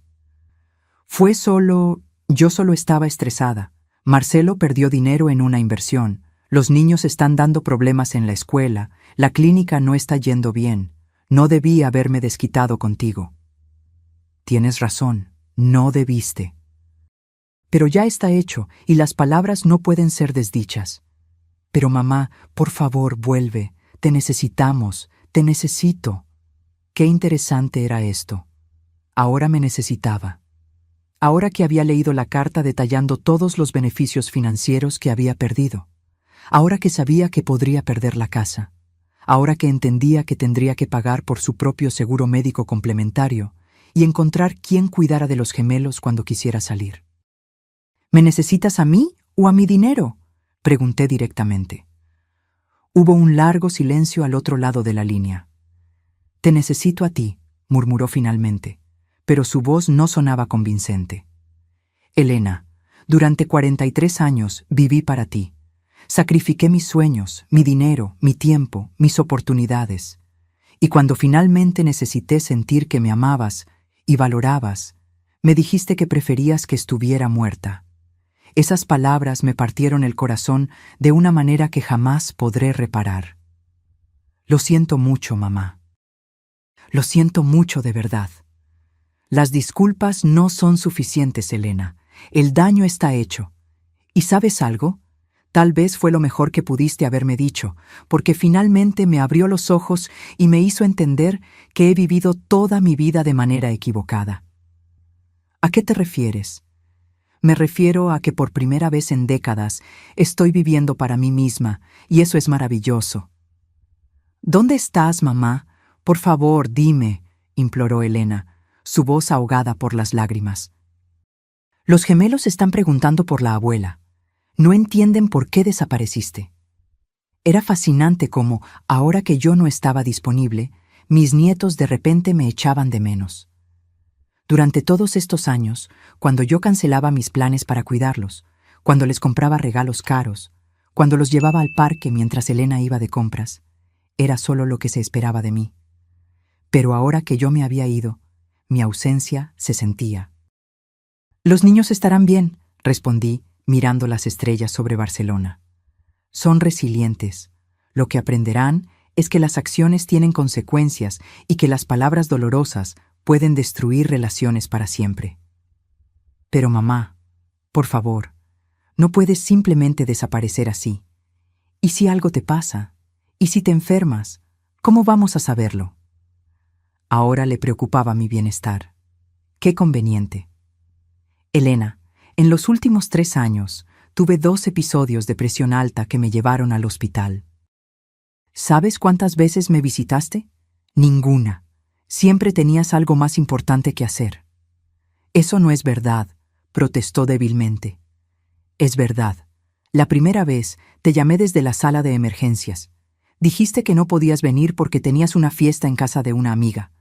Yo solo estaba estresada. Marcelo perdió dinero en una inversión. Los niños están dando problemas en la escuela. La clínica no está yendo bien. No debí haberme desquitado contigo. Tienes razón, no debiste. Pero ya está hecho y las palabras no pueden ser desdichas. Pero mamá, por favor, vuelve. Te necesitamos, te necesito. Qué interesante era esto. Ahora me necesitaba. Ahora que había leído la carta detallando todos los beneficios financieros que había perdido. Ahora que sabía que podría perder la casa. Ahora que entendía que tendría que pagar por su propio seguro médico complementario y encontrar quién cuidara de los gemelos cuando quisiera salir. ¿Me necesitas a mí o a mi dinero?, pregunté directamente. Hubo un largo silencio al otro lado de la línea. Te necesito a ti, murmuró finalmente, pero su voz no sonaba convincente. Elena, durante 43 años viví para ti. Sacrifiqué mis sueños, mi dinero, mi tiempo, mis oportunidades. Y cuando finalmente necesité sentir que me amabas y valorabas, me dijiste que preferías que estuviera muerta. Esas palabras me partieron el corazón de una manera que jamás podré reparar. Lo siento mucho, mamá. Lo siento mucho de verdad. Las disculpas no son suficientes, Elena. El daño está hecho. ¿Y sabes algo? Tal vez fue lo mejor que pudiste haberme dicho, porque finalmente me abrió los ojos y me hizo entender que he vivido toda mi vida de manera equivocada. ¿A qué te refieres? Me refiero a que por primera vez en décadas estoy viviendo para mí misma, y eso es maravilloso. ¿Dónde estás, mamá? Por favor, dime, imploró Elena, su voz ahogada por las lágrimas. Los gemelos están preguntando por la abuela. No entienden por qué desapareciste. Era fascinante cómo, ahora que yo no estaba disponible, mis nietos de repente me echaban de menos. Durante todos estos años, cuando yo cancelaba mis planes para cuidarlos, cuando les compraba regalos caros, cuando los llevaba al parque mientras Elena iba de compras, era solo lo que se esperaba de mí. Pero ahora que yo me había ido, mi ausencia se sentía. Los niños estarán bien, respondí, mirando las estrellas sobre Barcelona. Son resilientes. Lo que aprenderán es que las acciones tienen consecuencias y que las palabras dolorosas pueden destruir relaciones para siempre. Pero mamá, por favor, no puedes simplemente desaparecer así. ¿Y si algo te pasa? ¿Y si te enfermas? ¿Cómo vamos a saberlo? Ahora le preocupaba mi bienestar. Qué conveniente. Elena, en los últimos 3 años tuve 2 episodios de presión alta que me llevaron al hospital. ¿Sabes cuántas veces me visitaste? Ninguna. Siempre tenías algo más importante que hacer. Eso no es verdad, protestó débilmente. Es verdad. La primera vez te llamé desde la sala de emergencias. Dijiste que no podías venir porque tenías una fiesta en casa de una amiga.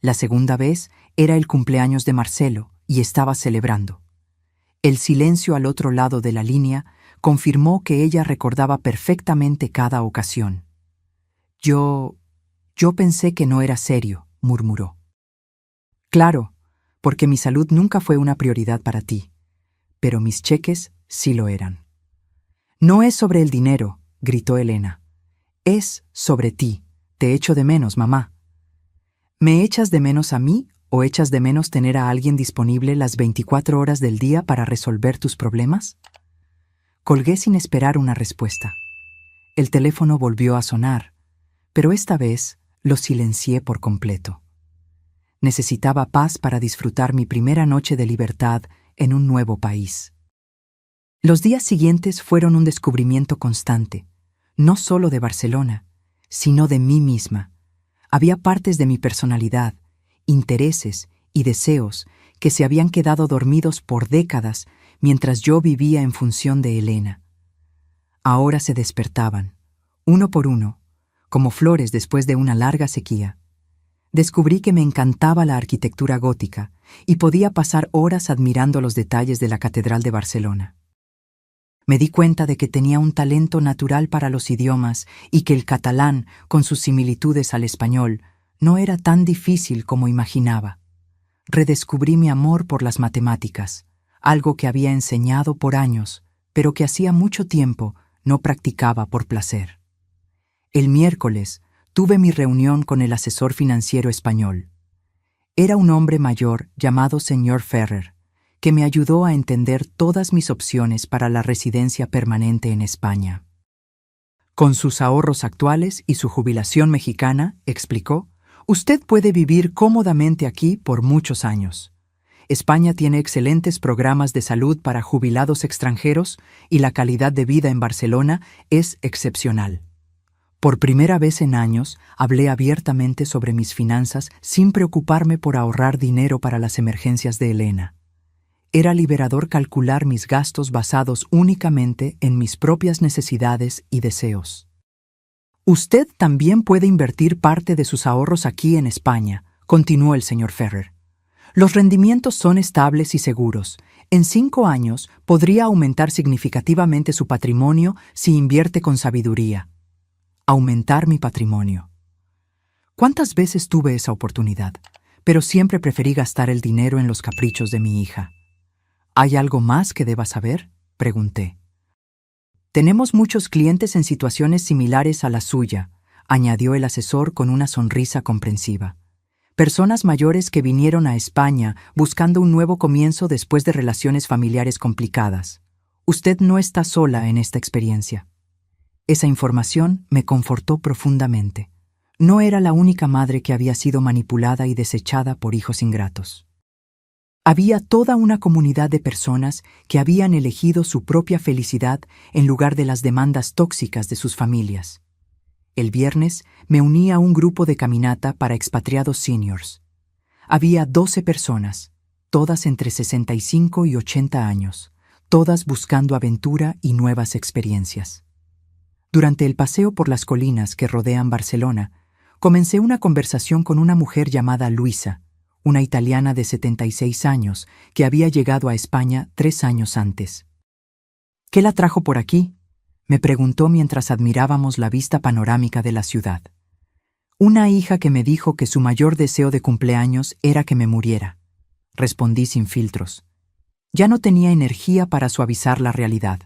La segunda vez era el cumpleaños de Marcelo y estabas celebrando. El silencio al otro lado de la línea confirmó que ella recordaba perfectamente cada ocasión. Yo pensé que no era serio, murmuró. Claro, porque mi salud nunca fue una prioridad para ti, pero mis cheques sí lo eran. No es sobre el dinero, gritó Elena. Es sobre ti. Te echo de menos, mamá. ¿Me echas de menos a mí o echas de menos tener a alguien disponible las 24 horas del día para resolver tus problemas? Colgué sin esperar una respuesta. El teléfono volvió a sonar, pero esta vez lo silencié por completo. Necesitaba paz para disfrutar mi primera noche de libertad en un nuevo país. Los días siguientes fueron un descubrimiento constante, no solo de Barcelona, sino de mí misma. Había partes de mi personalidad, intereses y deseos que se habían quedado dormidos por décadas mientras yo vivía en función de Elena. Ahora se despertaban, uno por uno, como flores después de una larga sequía. Descubrí que me encantaba la arquitectura gótica y podía pasar horas admirando los detalles de la Catedral de Barcelona. Me di cuenta de que tenía un talento natural para los idiomas y que el catalán, con sus similitudes al español, no era tan difícil como imaginaba. Redescubrí mi amor por las matemáticas, algo que había enseñado por años, pero que hacía mucho tiempo no practicaba por placer. El miércoles tuve mi reunión con el asesor financiero español. Era un hombre mayor llamado señor Ferrer, que me ayudó a entender todas mis opciones para la residencia permanente en España. Con sus ahorros actuales y su jubilación mexicana, explicó, usted puede vivir cómodamente aquí por muchos años. España tiene excelentes programas de salud para jubilados extranjeros y la calidad de vida en Barcelona es excepcional. Por primera vez en años, hablé abiertamente sobre mis finanzas sin preocuparme por ahorrar dinero para las emergencias de Elena. Era liberador calcular mis gastos basados únicamente en mis propias necesidades y deseos. Usted también puede invertir parte de sus ahorros aquí en España, continuó el señor Ferrer. Los rendimientos son estables y seguros. En 5 años podría aumentar significativamente su patrimonio si invierte con sabiduría. Aumentar mi patrimonio. ¿Cuántas veces tuve esa oportunidad? Pero siempre preferí gastar el dinero en los caprichos de mi hija. ¿Hay algo más que deba saber?, pregunté. Tenemos muchos clientes en situaciones similares a la suya, añadió el asesor con una sonrisa comprensiva. Personas mayores que vinieron a España buscando un nuevo comienzo después de relaciones familiares complicadas. Usted no está sola en esta experiencia. Esa información me confortó profundamente. No era la única madre que había sido manipulada y desechada por hijos ingratos. Había toda una comunidad de personas que habían elegido su propia felicidad en lugar de las demandas tóxicas de sus familias. El viernes me uní a un grupo de caminata para expatriados seniors. Había 12 personas, todas entre 65 y 80 años, todas buscando aventura y nuevas experiencias. Durante el paseo por las colinas que rodean Barcelona, comencé una conversación con una mujer llamada Luisa, una italiana de 76 años que había llegado a España 3 años antes. ¿Qué la trajo por aquí?, me preguntó mientras admirábamos la vista panorámica de la ciudad. Una hija que me dijo que su mayor deseo de cumpleaños era que me muriera. Respondí sin filtros. Ya no tenía energía para suavizar la realidad.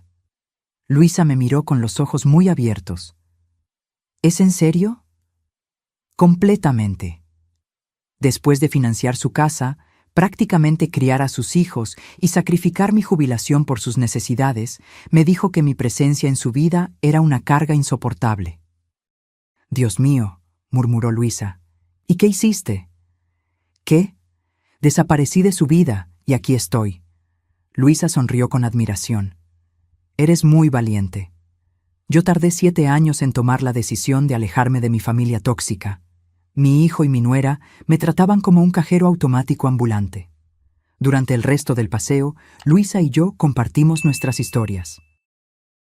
Luisa me miró con los ojos muy abiertos. ¿Es en serio? Completamente. Después de financiar su casa, prácticamente criar a sus hijos y sacrificar mi jubilación por sus necesidades, me dijo que mi presencia en su vida era una carga insoportable. Dios mío, murmuró Luisa. ¿Y qué hiciste? ¿Qué? Desaparecí de su vida y aquí estoy. Luisa sonrió con admiración. Eres muy valiente. Yo tardé 7 años en tomar la decisión de alejarme de mi familia tóxica. Mi hijo y mi nuera me trataban como un cajero automático ambulante. Durante el resto del paseo, Luisa y yo compartimos nuestras historias.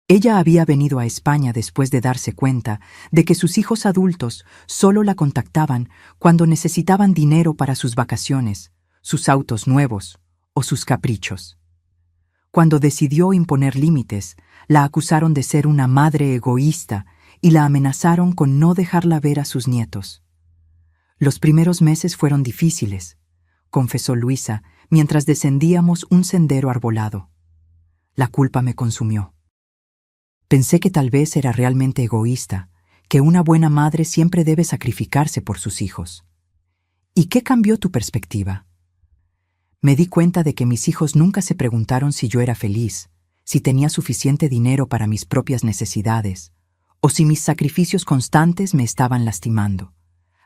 Ella había venido a España después de darse cuenta de que sus hijos adultos solo la contactaban cuando necesitaban dinero para sus vacaciones, sus autos nuevos o sus caprichos. Cuando decidió imponer límites, la acusaron de ser una madre egoísta y la amenazaron con no dejarla ver a sus nietos. Los primeros meses fueron difíciles, confesó Luisa mientras descendíamos un sendero arbolado. La culpa me consumió. Pensé que tal vez era realmente egoísta, que una buena madre siempre debe sacrificarse por sus hijos. ¿Y qué cambió tu perspectiva? Me di cuenta de que mis hijos nunca se preguntaron si yo era feliz, si tenía suficiente dinero para mis propias necesidades, o si mis sacrificios constantes me estaban lastimando.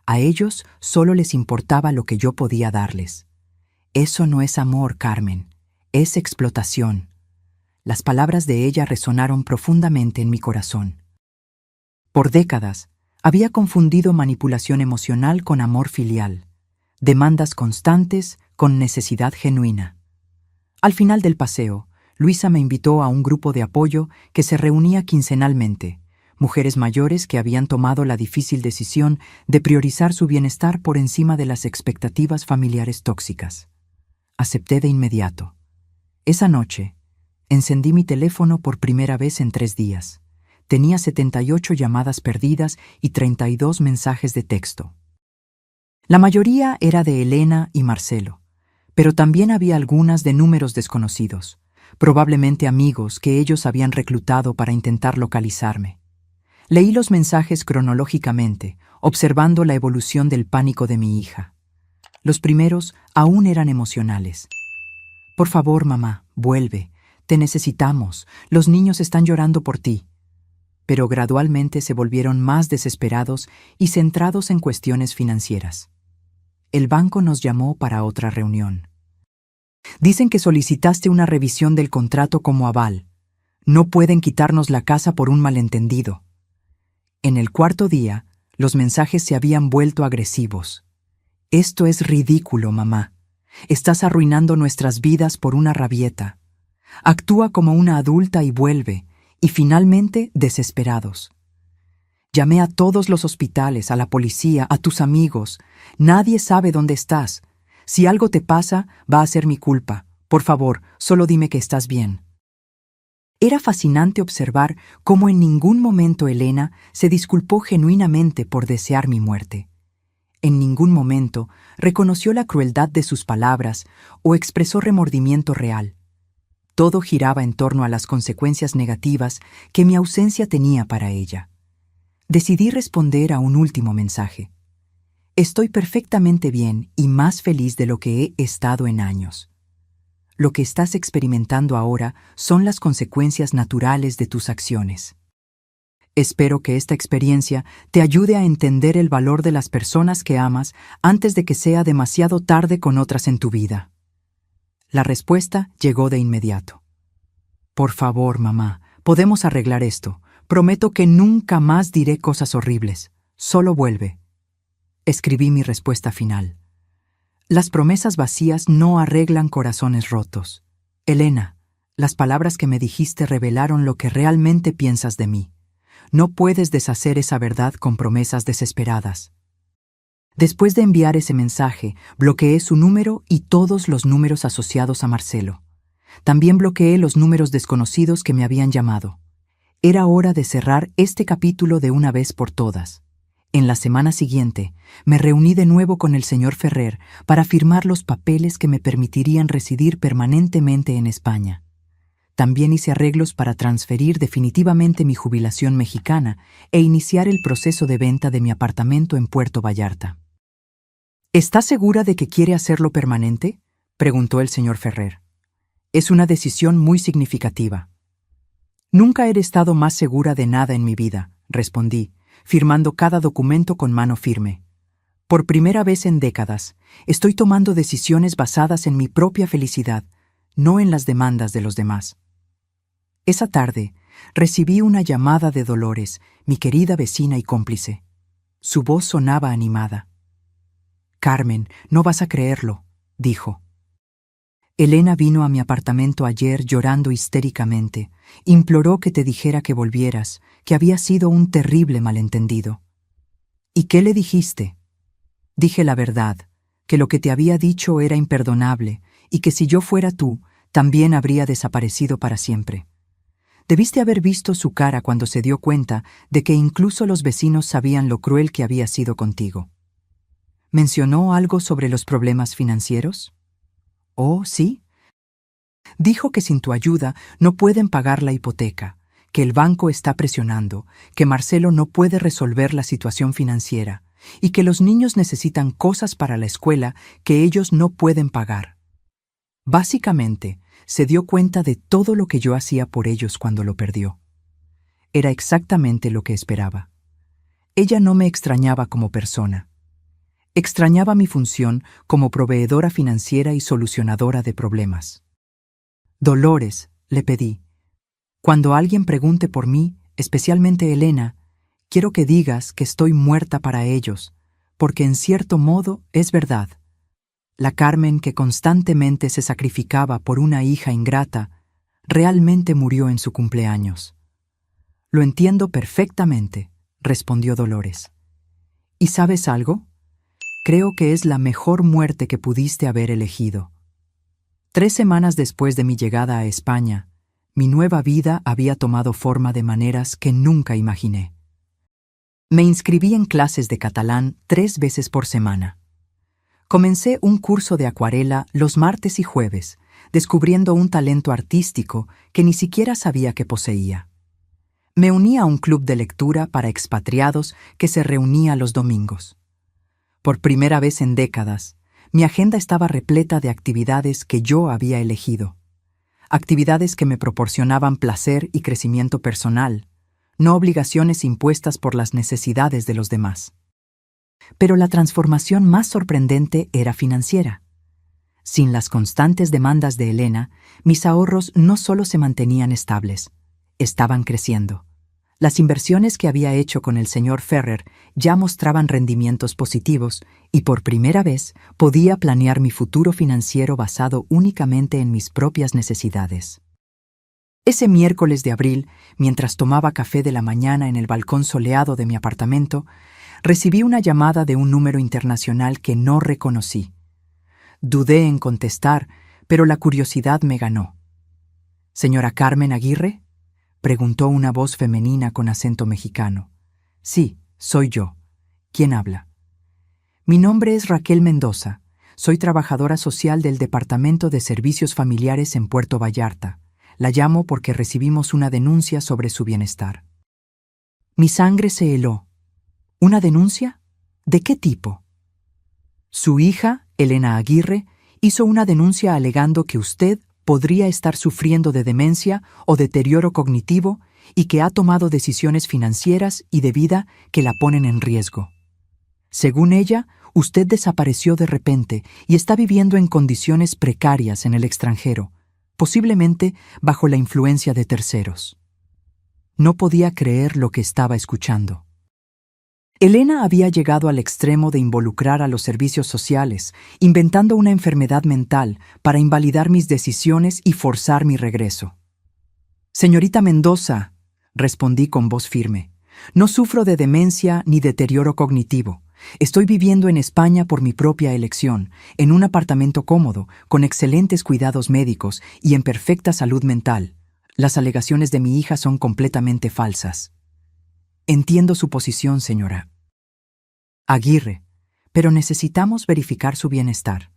A ellos solo les importaba lo que yo podía darles. Eso no es amor, Carmen, es explotación. Las palabras de ella resonaron profundamente en mi corazón. Por décadas, había confundido manipulación emocional con amor filial, demandas constantes con necesidad genuina. Al final del paseo, Luisa me invitó a un grupo de apoyo que se reunía quincenalmente, mujeres mayores que habían tomado la difícil decisión de priorizar su bienestar por encima de las expectativas familiares tóxicas. Acepté de inmediato. Esa noche, encendí mi teléfono por primera vez en 3 días. Tenía 78 llamadas perdidas y 32 mensajes de texto. La mayoría era de Elena y Marcelo, pero también había algunas de números desconocidos, probablemente amigos que ellos habían reclutado para intentar localizarme. Leí los mensajes cronológicamente, observando la evolución del pánico de mi hija. Los primeros aún eran emocionales. Por favor, mamá, vuelve. Te necesitamos. Los niños están llorando por ti. Pero gradualmente se volvieron más desesperados y centrados en cuestiones financieras. El banco nos llamó para otra reunión. Dicen que solicitaste una revisión del contrato como aval. No pueden quitarnos la casa por un malentendido. En el cuarto día, los mensajes se habían vuelto agresivos. Esto es ridículo, mamá. Estás arruinando nuestras vidas por una rabieta. Actúa como una adulta y vuelve. Y finalmente, desesperados. Llamé a todos los hospitales, a la policía, a tus amigos. Nadie sabe dónde estás. Si algo te pasa, va a ser mi culpa. Por favor, solo dime que estás bien. Era fascinante observar cómo en ningún momento Elena se disculpó genuinamente por desear mi muerte. En ningún momento reconoció la crueldad de sus palabras o expresó remordimiento real. Todo giraba en torno a las consecuencias negativas que mi ausencia tenía para ella. Decidí responder a un último mensaje. Estoy perfectamente bien y más feliz de lo que he estado en años. Lo que estás experimentando ahora son las consecuencias naturales de tus acciones. Espero que esta experiencia te ayude a entender el valor de las personas que amas antes de que sea demasiado tarde con otras en tu vida. La respuesta llegó de inmediato. Por favor, mamá, podemos arreglar esto. Prometo que nunca más diré cosas horribles. Solo vuelve. Escribí mi respuesta final. Las promesas vacías no arreglan corazones rotos. Elena, las palabras que me dijiste revelaron lo que realmente piensas de mí. No puedes deshacer esa verdad con promesas desesperadas. Después de enviar ese mensaje, bloqueé su número y todos los números asociados a Marcelo. También bloqueé los números desconocidos que me habían llamado. Era hora de cerrar este capítulo de una vez por todas. En la semana siguiente, me reuní de nuevo con el señor Ferrer para firmar los papeles que me permitirían residir permanentemente en España. También hice arreglos para transferir definitivamente mi jubilación mexicana e iniciar el proceso de venta de mi apartamento en Puerto Vallarta. ¿Estás segura de que quiere hacerlo permanente?, preguntó el señor Ferrer. Es una decisión muy significativa. Nunca he estado más segura de nada en mi vida, respondí, firmando cada documento con mano firme. Por primera vez en décadas, estoy tomando decisiones basadas en mi propia felicidad, no en las demandas de los demás. Esa tarde, recibí una llamada de Dolores, mi querida vecina y cómplice. Su voz sonaba animada. «Carmen, no vas a creerlo», dijo. «Elena vino a mi apartamento ayer llorando histéricamente. Imploró que te dijera que volvieras, que había sido un terrible malentendido». «¿Y qué le dijiste?» «Dije la verdad, que lo que te había dicho era imperdonable y que si yo fuera tú, también habría desaparecido para siempre. Debiste haber visto su cara cuando se dio cuenta de que incluso los vecinos sabían lo cruel que había sido contigo». ¿Mencionó algo sobre los problemas financieros? Oh, sí. Dijo que sin tu ayuda no pueden pagar la hipoteca, que el banco está presionando, que Marcelo no puede resolver la situación financiera y que los niños necesitan cosas para la escuela que ellos no pueden pagar. Básicamente, se dio cuenta de todo lo que yo hacía por ellos cuando lo perdió. Era exactamente lo que esperaba. Ella no me extrañaba como persona. Extrañaba mi función como proveedora financiera y solucionadora de problemas. «Dolores», le pedí, «cuando alguien pregunte por mí, especialmente Elena, quiero que digas que estoy muerta para ellos, porque en cierto modo es verdad». la Carmen que constantemente se sacrificaba por una hija ingrata, realmente murió en su cumpleaños. Lo entiendo perfectamente, respondió Dolores. ¿Y sabes algo? Creo que es la mejor muerte que pudiste haber elegido. 3 semanas después de mi llegada a España, mi nueva vida había tomado forma de maneras que nunca imaginé. Me inscribí en clases de catalán 3 veces por semana. Comencé un curso de acuarela los martes y jueves, descubriendo un talento artístico que ni siquiera sabía que poseía. Me uní a un club de lectura para expatriados que se reunía los domingos. Por primera vez en décadas, mi agenda estaba repleta de actividades que yo había elegido. Actividades que me proporcionaban placer y crecimiento personal, no obligaciones impuestas por las necesidades de los demás. Pero la transformación más sorprendente era financiera. Sin las constantes demandas de Elena, mis ahorros no solo se mantenían estables, estaban creciendo. Las inversiones que había hecho con el señor Ferrer ya mostraban rendimientos positivos y por primera vez podía planear mi futuro financiero basado únicamente en mis propias necesidades. Ese miércoles de abril, mientras tomaba café de la mañana en el balcón soleado de mi apartamento, recibí una llamada de un número internacional que no reconocí. Dudé en contestar, pero la curiosidad me ganó. ¿Señora Carmen Aguirre?, preguntó una voz femenina con acento mexicano. Sí, soy yo. ¿Quién habla? Mi nombre es Raquel Mendoza. Soy trabajadora social del Departamento de Servicios Familiares en Puerto Vallarta. La llamo porque recibimos una denuncia sobre su bienestar. Mi sangre se heló. ¿Una denuncia? ¿De qué tipo? Su hija, Elena Aguirre, hizo una denuncia alegando que usted podría estar sufriendo de demencia o deterioro cognitivo y que ha tomado decisiones financieras y de vida que la ponen en riesgo. Según ella, usted desapareció de repente y está viviendo en condiciones precarias en el extranjero, posiblemente bajo la influencia de terceros. No podía creer lo que estaba escuchando. Elena había llegado al extremo de involucrar a los servicios sociales, inventando una enfermedad mental para invalidar mis decisiones y forzar mi regreso. Señorita Mendoza, respondí con voz firme, no sufro de demencia ni deterioro cognitivo. Estoy viviendo en España por mi propia elección, en un apartamento cómodo, con excelentes cuidados médicos y en perfecta salud mental. Las alegaciones de mi hija son completamente falsas. Entiendo su posición, señora Aguirre, pero necesitamos verificar su bienestar.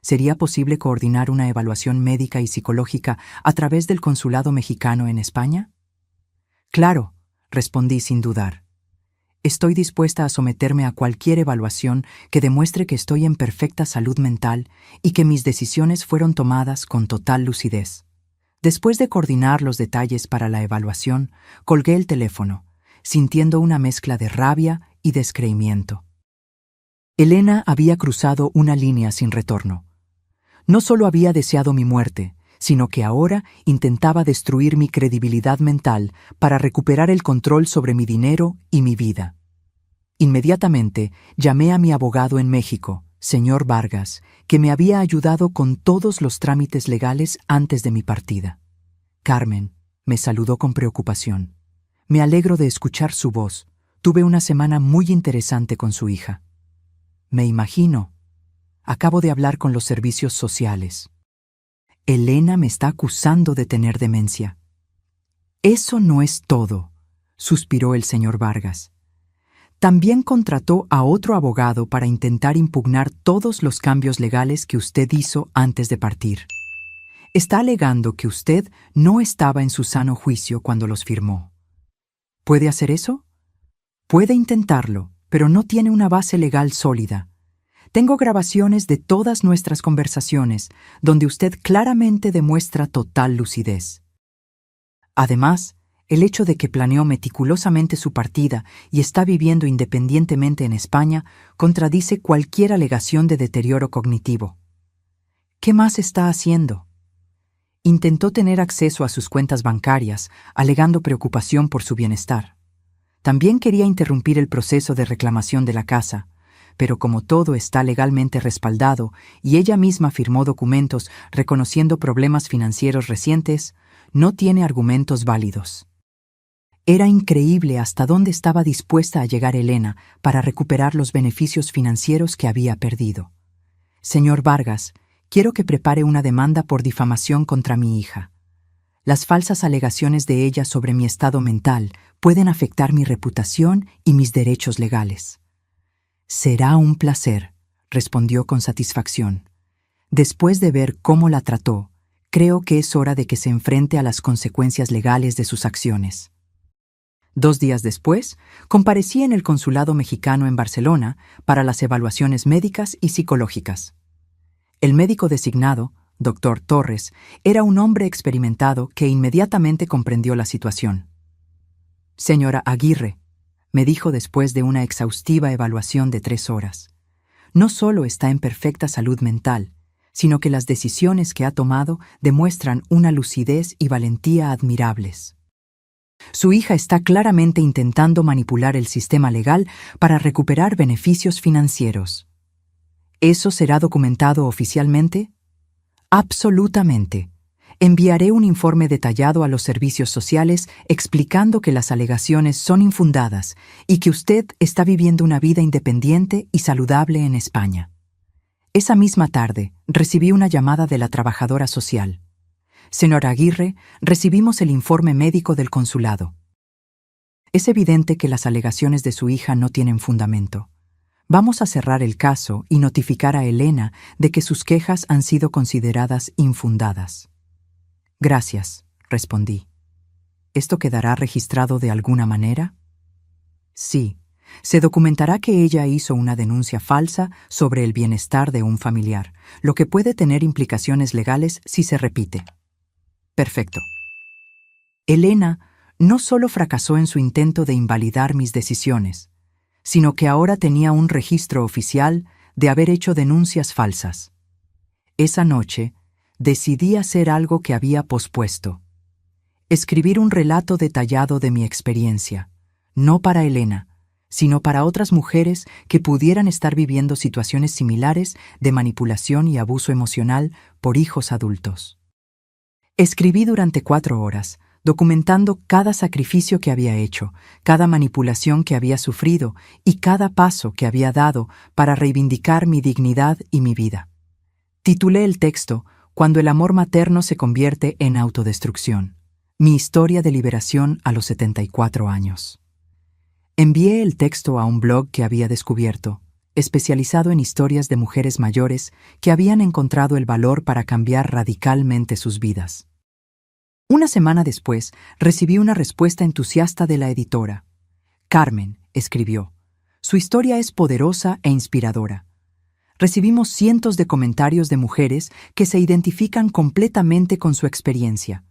¿Sería posible coordinar una evaluación médica y psicológica a través del consulado mexicano en España? Claro, respondí sin dudar. Estoy dispuesta a someterme a cualquier evaluación que demuestre que estoy en perfecta salud mental y que mis decisiones fueron tomadas con total lucidez. Después de coordinar los detalles para la evaluación, colgué el teléfono, sintiendo una mezcla de rabia y descreimiento. Elena había cruzado una línea sin retorno. No solo había deseado mi muerte, sino que ahora intentaba destruir mi credibilidad mental para recuperar el control sobre mi dinero y mi vida. Inmediatamente llamé a mi abogado en México, señor Vargas, que me había ayudado con todos los trámites legales antes de mi partida. Carmen me saludó con preocupación. Me alegro de escuchar su voz. Tuve una semana muy interesante con su hija. Me imagino. Acabo de hablar con los servicios sociales. Elena me está acusando de tener demencia. Eso no es todo, suspiró el señor Vargas. También contrató a otro abogado para intentar impugnar todos los cambios legales que usted hizo antes de partir. Está alegando que usted no estaba en su sano juicio cuando los firmó. ¿Puede hacer eso? Puede intentarlo, pero no tiene una base legal sólida. Tengo grabaciones de todas nuestras conversaciones, donde usted claramente demuestra total lucidez. Además, el hecho de que planeó meticulosamente su partida y está viviendo independientemente en España contradice cualquier alegación de deterioro cognitivo. ¿Qué más está haciendo? Intentó tener acceso a sus cuentas bancarias, alegando preocupación por su bienestar. También quería interrumpir el proceso de reclamación de la casa, pero como todo está legalmente respaldado y ella misma firmó documentos reconociendo problemas financieros recientes, no tiene argumentos válidos. Era increíble hasta dónde estaba dispuesta a llegar Elena para recuperar los beneficios financieros que había perdido. Señor Vargas, quiero que prepare una demanda por difamación contra mi hija. Las falsas alegaciones de ella sobre mi estado mental pueden afectar mi reputación y mis derechos legales. Será un placer, respondió con satisfacción. Después de ver cómo la trató, creo que es hora de que se enfrente a las consecuencias legales de sus acciones. 2 días después, comparecí en el Consulado Mexicano en Barcelona para las evaluaciones médicas y psicológicas. El médico designado, Dr. Torres, era un hombre experimentado que inmediatamente comprendió la situación. Señora Aguirre, me dijo después de una exhaustiva evaluación de 3 horas, no solo está en perfecta salud mental, sino que las decisiones que ha tomado demuestran una lucidez y valentía admirables. Su hija está claramente intentando manipular el sistema legal para recuperar beneficios financieros. ¿Eso será documentado oficialmente? Absolutamente. Enviaré un informe detallado a los servicios sociales explicando que las alegaciones son infundadas y que usted está viviendo una vida independiente y saludable en España. Esa misma tarde, recibí una llamada de la trabajadora social. Señora Aguirre, recibimos el informe médico del consulado. Es evidente que las alegaciones de su hija no tienen fundamento. Vamos a cerrar el caso y notificar a Elena de que sus quejas han sido consideradas infundadas. Gracias, respondí. ¿Esto quedará registrado de alguna manera? Sí, se documentará que ella hizo una denuncia falsa sobre el bienestar de un familiar, lo que puede tener implicaciones legales si se repite. Perfecto. Elena no solo fracasó en su intento de invalidar mis decisiones, sino que ahora tenía un registro oficial de haber hecho denuncias falsas. Esa noche, decidí hacer algo que había pospuesto. Escribir un relato detallado de mi experiencia, no para Elena, sino para otras mujeres que pudieran estar viviendo situaciones similares de manipulación y abuso emocional por hijos adultos. Escribí durante 4 horas, documentando cada sacrificio que había hecho, cada manipulación que había sufrido y cada paso que había dado para reivindicar mi dignidad y mi vida. Titulé el texto Cuando el amor materno se convierte en autodestrucción. Mi historia de liberación a los 74 años. Envié el texto a un blog que había descubierto, especializado en historias de mujeres mayores que habían encontrado el valor para cambiar radicalmente sus vidas. Una semana después, recibí una respuesta entusiasta de la editora. Carmen, escribió, su historia es poderosa e inspiradora. Recibimos cientos de comentarios de mujeres que se identifican completamente con su experiencia.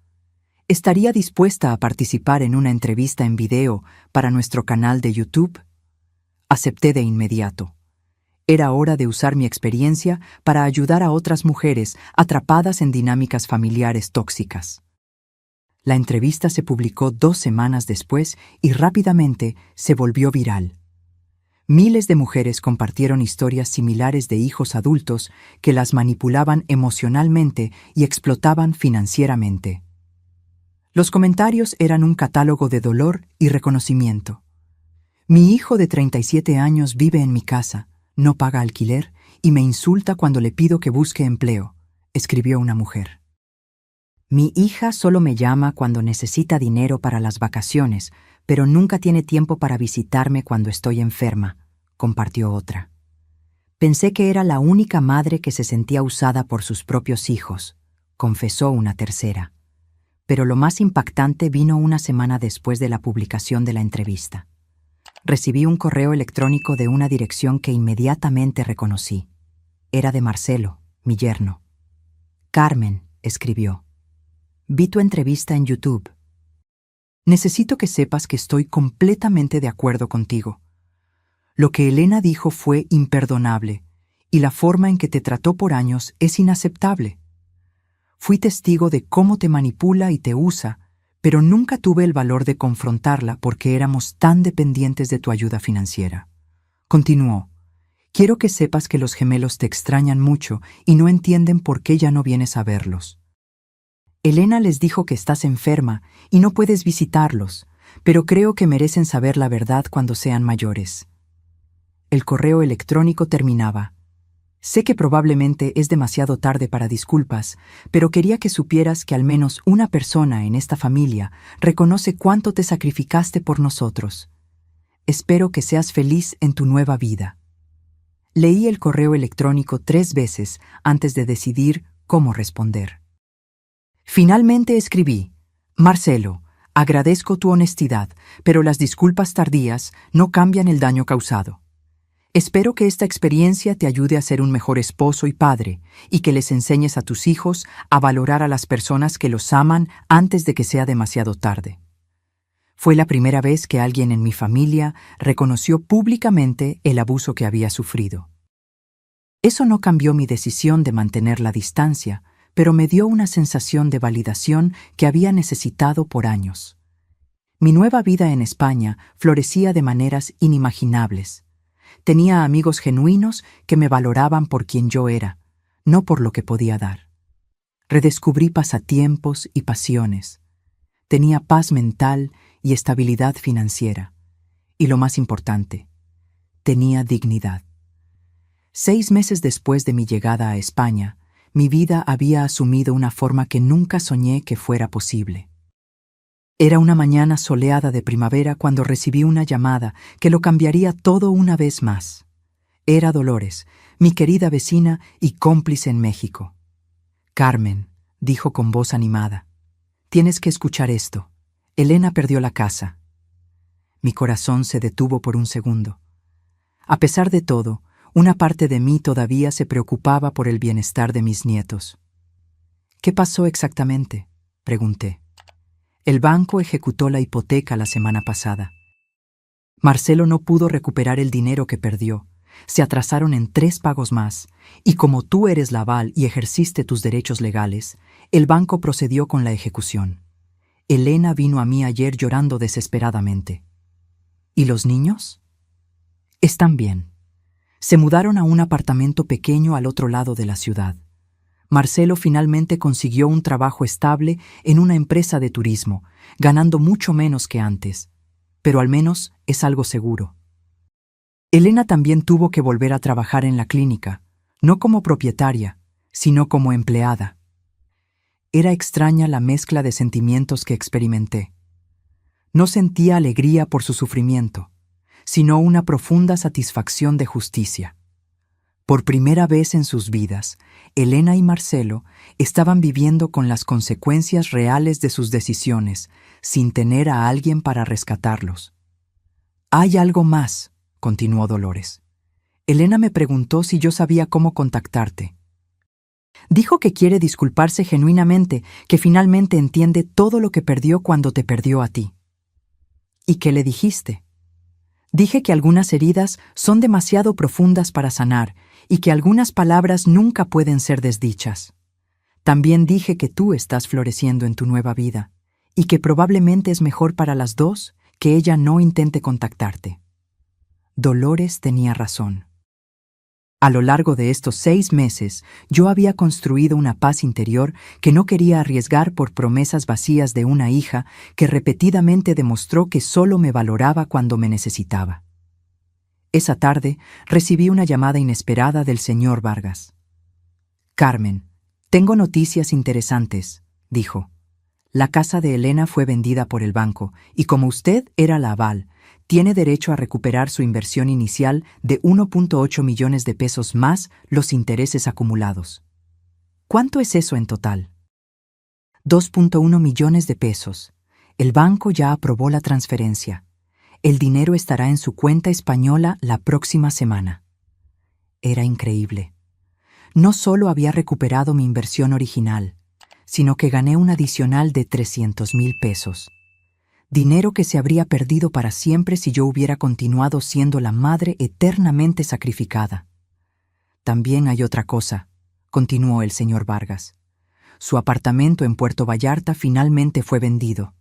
¿Estaría dispuesta a participar en una entrevista en video para nuestro canal de YouTube? Acepté de inmediato. Era hora de usar mi experiencia para ayudar a otras mujeres atrapadas en dinámicas familiares tóxicas. La entrevista se publicó 2 semanas después y rápidamente se volvió viral. Miles de mujeres compartieron historias similares de hijos adultos que las manipulaban emocionalmente y explotaban financieramente. Los comentarios eran un catálogo de dolor y reconocimiento. Mi hijo de 37 años vive en mi casa, no paga alquiler y me insulta cuando le pido que busque empleo, escribió una mujer. Mi hija solo me llama cuando necesita dinero para las vacaciones, pero nunca tiene tiempo para visitarme cuando estoy enferma, compartió otra. Pensé que era la única madre que se sentía usada por sus propios hijos, confesó una tercera. Pero lo más impactante vino una semana después de la publicación de la entrevista. Recibí un correo electrónico de una dirección que inmediatamente reconocí. Era de Marcelo, mi yerno. Carmen, escribió. Vi tu entrevista en YouTube. Necesito que sepas que estoy completamente de acuerdo contigo. Lo que Elena dijo fue imperdonable, y la forma en que te trató por años es inaceptable. Fui testigo de cómo te manipula y te usa, pero nunca tuve el valor de confrontarla porque éramos tan dependientes de tu ayuda financiera. Continuó. Quiero que sepas que los gemelos te extrañan mucho y no entienden por qué ya no vienes a verlos. Elena les dijo que estás enferma y no puedes visitarlos, pero creo que merecen saber la verdad cuando sean mayores. El correo electrónico terminaba. Sé que probablemente es demasiado tarde para disculpas, pero quería que supieras que al menos una persona en esta familia reconoce cuánto te sacrificaste por nosotros. Espero que seas feliz en tu nueva vida. Leí el correo electrónico 3 veces antes de decidir cómo responder. Finalmente escribí: Marcelo, agradezco tu honestidad, pero las disculpas tardías no cambian el daño causado. Espero que esta experiencia te ayude a ser un mejor esposo y padre, y que les enseñes a tus hijos a valorar a las personas que los aman antes de que sea demasiado tarde. Fue la primera vez que alguien en mi familia reconoció públicamente el abuso que había sufrido. Eso no cambió mi decisión de mantener la distancia, pero me dio una sensación de validación que había necesitado por años. Mi nueva vida en España florecía de maneras inimaginables. Tenía amigos genuinos que me valoraban por quien yo era, no por lo que podía dar. Redescubrí pasatiempos y pasiones. Tenía paz mental y estabilidad financiera. Y lo más importante, tenía dignidad. 6 meses después de mi llegada a España, mi vida había asumido una forma que nunca soñé que fuera posible. Era una mañana soleada de primavera cuando recibí una llamada que lo cambiaría todo una vez más. Era Dolores, mi querida vecina y cómplice en México. «Carmen», dijo con voz animada, «tienes que escuchar esto. Elena perdió la casa». Mi corazón se detuvo por un segundo. A pesar de todo, una parte de mí todavía se preocupaba por el bienestar de mis nietos. «¿Qué pasó exactamente?», pregunté. «El banco ejecutó la hipoteca la semana pasada. Marcelo no pudo recuperar el dinero que perdió. Se atrasaron en 3 pagos más, y como tú eres la aval y ejerciste tus derechos legales, el banco procedió con la ejecución. Elena vino a mí ayer llorando desesperadamente». «¿Y los niños?». «Están bien. Se mudaron a un apartamento pequeño al otro lado de la ciudad. Marcelo finalmente consiguió un trabajo estable en una empresa de turismo, ganando mucho menos que antes, pero al menos es algo seguro. Elena también tuvo que volver a trabajar en la clínica, no como propietaria, sino como empleada. Era extraña la mezcla de sentimientos que experimenté. No sentía alegría por su sufrimiento, sino una profunda satisfacción de justicia. Por primera vez en sus vidas, Elena y Marcelo estaban viviendo con las consecuencias reales de sus decisiones, sin tener a alguien para rescatarlos. «Hay algo más», continuó Dolores. «Elena me preguntó si yo sabía cómo contactarte. Dijo que quiere disculparse genuinamente, que finalmente entiende todo lo que perdió cuando te perdió a ti». «¿Y qué le dijiste?». «Dije que algunas heridas son demasiado profundas para sanar y que algunas palabras nunca pueden ser desdichas. También dije que tú estás floreciendo en tu nueva vida y que probablemente es mejor para las dos que ella no intente contactarte». Dolores tenía razón. A lo largo de estos 6 meses, yo había construido una paz interior que no quería arriesgar por promesas vacías de una hija que repetidamente demostró que solo me valoraba cuando me necesitaba. Esa tarde recibí una llamada inesperada del señor Vargas. «Carmen, tengo noticias interesantes», dijo. «La casa de Elena fue vendida por el banco y como usted era la aval, tiene derecho a recuperar su inversión inicial de 1.8 millones de pesos más los intereses acumulados». «¿Cuánto es eso en total?». 2.1 millones de pesos. El banco ya aprobó la transferencia. El dinero estará en su cuenta española la próxima semana. Era increíble. No solo había recuperado mi inversión original, sino que gané un adicional de 300,000 pesos. Dinero que se habría perdido para siempre si yo hubiera continuado siendo la madre eternamente sacrificada. «También hay otra cosa», continuó el señor Vargas. «Su apartamento en Puerto Vallarta finalmente fue vendido.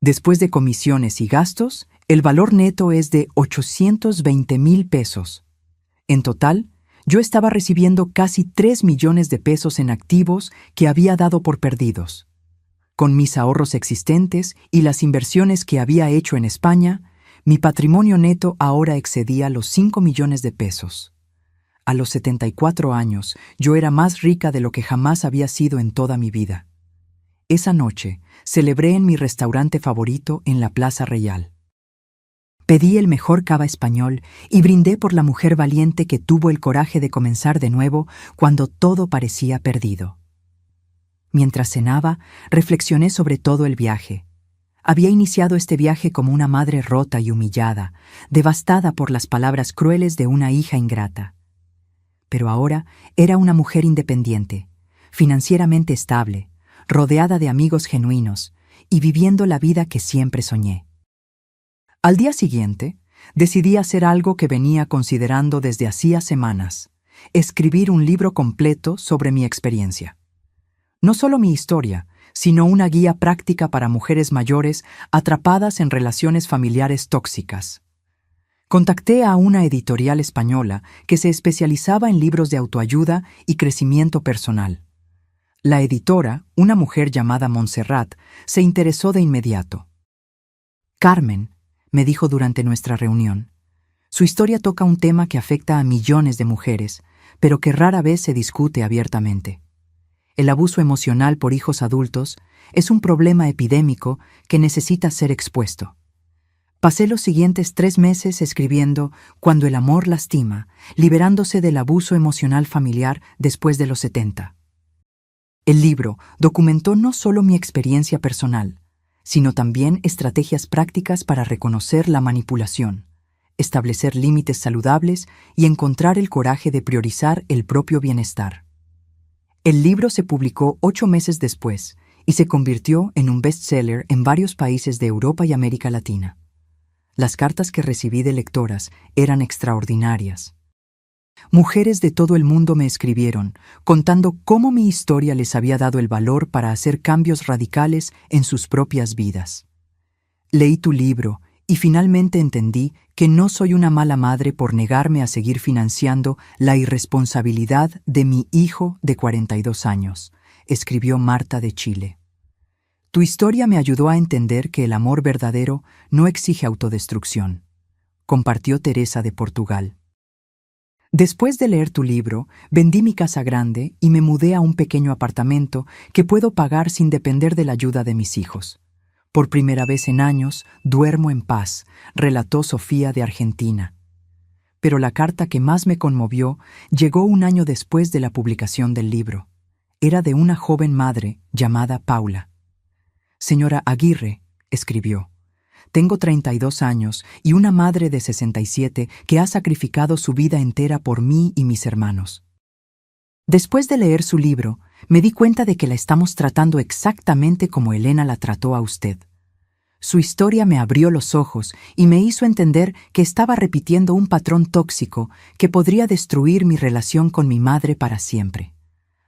Después de comisiones y gastos, el valor neto es de 820,000 pesos. En total, yo estaba recibiendo casi 3 millones de pesos en activos que había dado por perdidos. Con mis ahorros existentes y las inversiones que había hecho en España, mi patrimonio neto ahora excedía los 5 millones de pesos. A los 74 años, yo era más rica de lo que jamás había sido en toda mi vida. Esa noche, celebré en mi restaurante favorito en la Plaza Real. Pedí el mejor cava español y brindé por la mujer valiente que tuvo el coraje de comenzar de nuevo cuando todo parecía perdido. Mientras cenaba, reflexioné sobre todo el viaje. Había iniciado este viaje como una madre rota y humillada, devastada por las palabras crueles de una hija ingrata. Pero ahora era una mujer independiente, financieramente estable, rodeada de amigos genuinos y viviendo la vida que siempre soñé. Al día siguiente, decidí hacer algo que venía considerando desde hacía semanas: escribir un libro completo sobre mi experiencia. No solo mi historia, sino una guía práctica para mujeres mayores atrapadas en relaciones familiares tóxicas. Contacté a una editorial española que se especializaba en libros de autoayuda y crecimiento personal. La editora, una mujer llamada Montserrat, se interesó de inmediato. «Carmen», me dijo durante nuestra reunión, «su historia toca un tema que afecta a millones de mujeres, pero que rara vez se discute abiertamente. El abuso emocional por hijos adultos es un problema epidémico que necesita ser expuesto». Pasé los siguientes 3 meses escribiendo Cuando el amor lastima, liberándose del abuso emocional familiar después de los 70. El libro documentó no solo mi experiencia personal, sino también estrategias prácticas para reconocer la manipulación, establecer límites saludables y encontrar el coraje de priorizar el propio bienestar. El libro se publicó 8 meses después y se convirtió en un bestseller en varios países de Europa y América Latina. Las cartas que recibí de lectoras eran extraordinarias. Mujeres de todo el mundo me escribieron, contando cómo mi historia les había dado el valor para hacer cambios radicales en sus propias vidas. Leí tu libro y finalmente entendí que no soy una mala madre por negarme a seguir financiando la irresponsabilidad de mi hijo de 42 años, escribió Marta de Chile. Tu historia me ayudó a entender que el amor verdadero no exige autodestrucción, compartió Teresa de Portugal. Después de leer tu libro, vendí mi casa grande y me mudé a un pequeño apartamento que puedo pagar sin depender de la ayuda de mis hijos. Por primera vez en años, duermo en paz, relató Sofía de Argentina. Pero la carta que más me conmovió llegó un año después de la publicación del libro. Era de una joven madre llamada Paula. Señora Aguirre, escribió, tengo 32 años y una madre de 67 que ha sacrificado su vida entera por mí y mis hermanos. Después de leer su libro, me di cuenta de que la estamos tratando exactamente como Elena la trató a usted. Su historia me abrió los ojos y me hizo entender que estaba repitiendo un patrón tóxico que podría destruir mi relación con mi madre para siempre.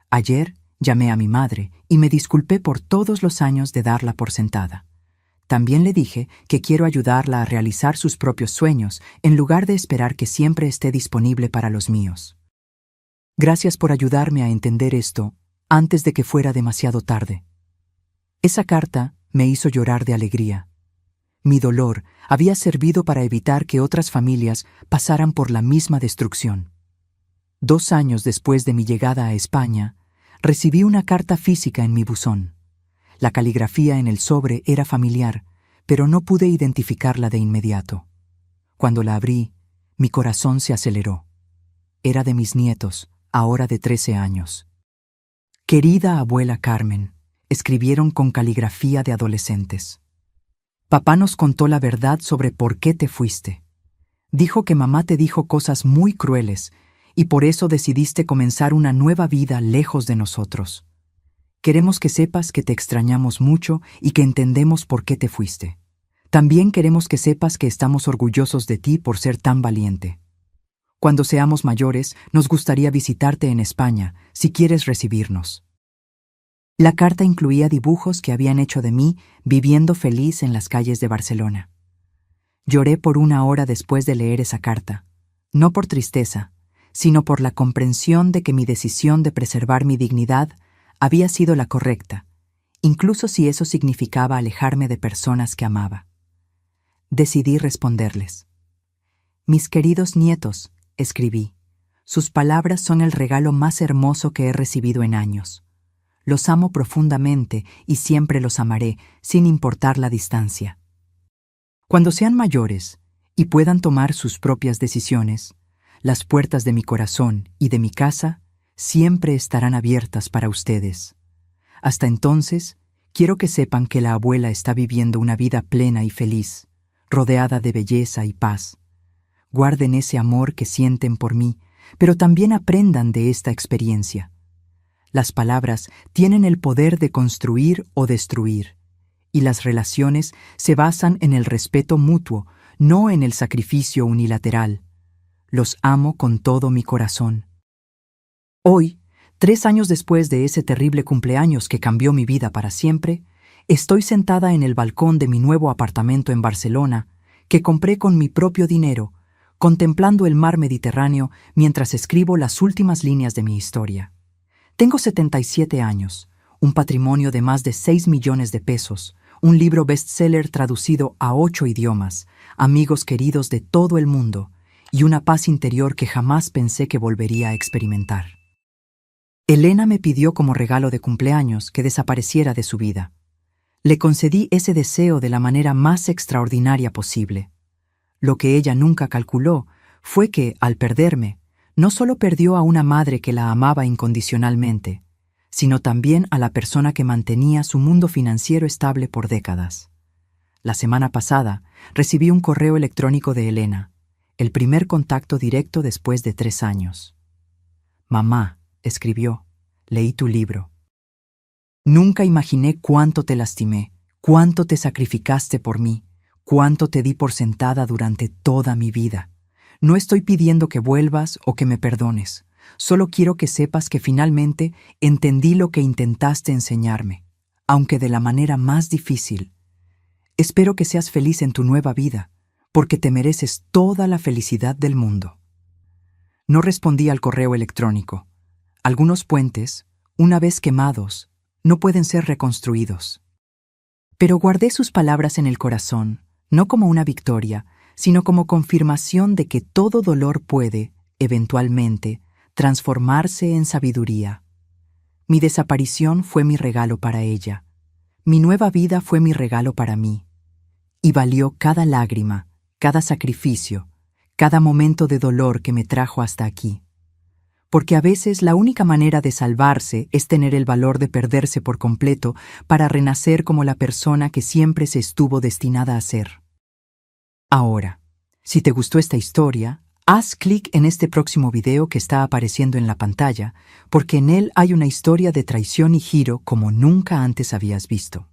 Ayer llamé a mi madre y me disculpé por todos los años de darla por sentada. También le dije que quiero ayudarla a realizar sus propios sueños en lugar de esperar que siempre esté disponible para los míos. Gracias por ayudarme a entender esto antes de que fuera demasiado tarde. Esa carta me hizo llorar de alegría. Mi dolor había servido para evitar que otras familias pasaran por la misma destrucción. 2 años después de mi llegada a España, recibí una carta física en mi buzón. La caligrafía en el sobre era familiar, pero no pude identificarla de inmediato. Cuando la abrí, mi corazón se aceleró. Era de mis nietos, ahora de 13 años. Querida abuela Carmen, escribieron con caligrafía de adolescentes. Papá nos contó la verdad sobre por qué te fuiste. Dijo que mamá te dijo cosas muy crueles y por eso decidiste comenzar una nueva vida lejos de nosotros. Queremos que sepas que te extrañamos mucho y que entendemos por qué te fuiste. También queremos que sepas que estamos orgullosos de ti por ser tan valiente. Cuando seamos mayores, nos gustaría visitarte en España, si quieres recibirnos. La carta incluía dibujos que habían hecho de mí viviendo feliz en las calles de Barcelona. Lloré por 1 hora después de leer esa carta, no por tristeza, sino por la comprensión de que mi decisión de preservar mi dignidad había sido la correcta, incluso si eso significaba alejarme de personas que amaba. Decidí responderles. Mis queridos nietos, escribí, sus palabras son el regalo más hermoso que he recibido en años. Los amo profundamente y siempre los amaré, sin importar la distancia. Cuando sean mayores y puedan tomar sus propias decisiones, las puertas de mi corazón y de mi casa siempre estarán abiertas para ustedes. Hasta entonces, quiero que sepan que la abuela está viviendo una vida plena y feliz, rodeada de belleza y paz. Guarden ese amor que sienten por mí, pero también aprendan de esta experiencia. Las palabras tienen el poder de construir o destruir, y las relaciones se basan en el respeto mutuo, no en el sacrificio unilateral. Los amo con todo mi corazón. Hoy, 3 años después de ese terrible cumpleaños que cambió mi vida para siempre, estoy sentada en el balcón de mi nuevo apartamento en Barcelona, que compré con mi propio dinero, contemplando el mar Mediterráneo mientras escribo las últimas líneas de mi historia. Tengo 77 años, un patrimonio de más de 6 millones de pesos, un libro bestseller traducido a 8 idiomas, amigos queridos de todo el mundo y una paz interior que jamás pensé que volvería a experimentar. Elena me pidió como regalo de cumpleaños que desapareciera de su vida. Le concedí ese deseo de la manera más extraordinaria posible. Lo que ella nunca calculó fue que, al perderme, no solo perdió a una madre que la amaba incondicionalmente, sino también a la persona que mantenía su mundo financiero estable por décadas. La semana pasada recibí un correo electrónico de Elena, el primer contacto directo después de 3 años. «Mamá», escribió, «leí tu libro. Nunca imaginé cuánto te lastimé, cuánto te sacrificaste por mí, cuánto te di por sentada durante toda mi vida. No estoy pidiendo que vuelvas o que me perdones. Solo quiero que sepas que finalmente entendí lo que intentaste enseñarme, aunque de la manera más difícil. Espero que seas feliz en tu nueva vida, porque te mereces toda la felicidad del mundo». No respondí al correo electrónico. Algunos puentes, una vez quemados, no pueden ser reconstruidos. Pero guardé sus palabras en el corazón, no como una victoria, sino como confirmación de que todo dolor puede, eventualmente, transformarse en sabiduría. Mi desaparición fue mi regalo para ella. Mi nueva vida fue mi regalo para mí. Y valió cada lágrima, cada sacrificio, cada momento de dolor que me trajo hasta aquí. Porque a veces la única manera de salvarse es tener el valor de perderse por completo para renacer como la persona que siempre se estuvo destinada a ser. Ahora, si te gustó esta historia, haz clic en este próximo video que está apareciendo en la pantalla, porque en él hay una historia de traición y giro como nunca antes habías visto.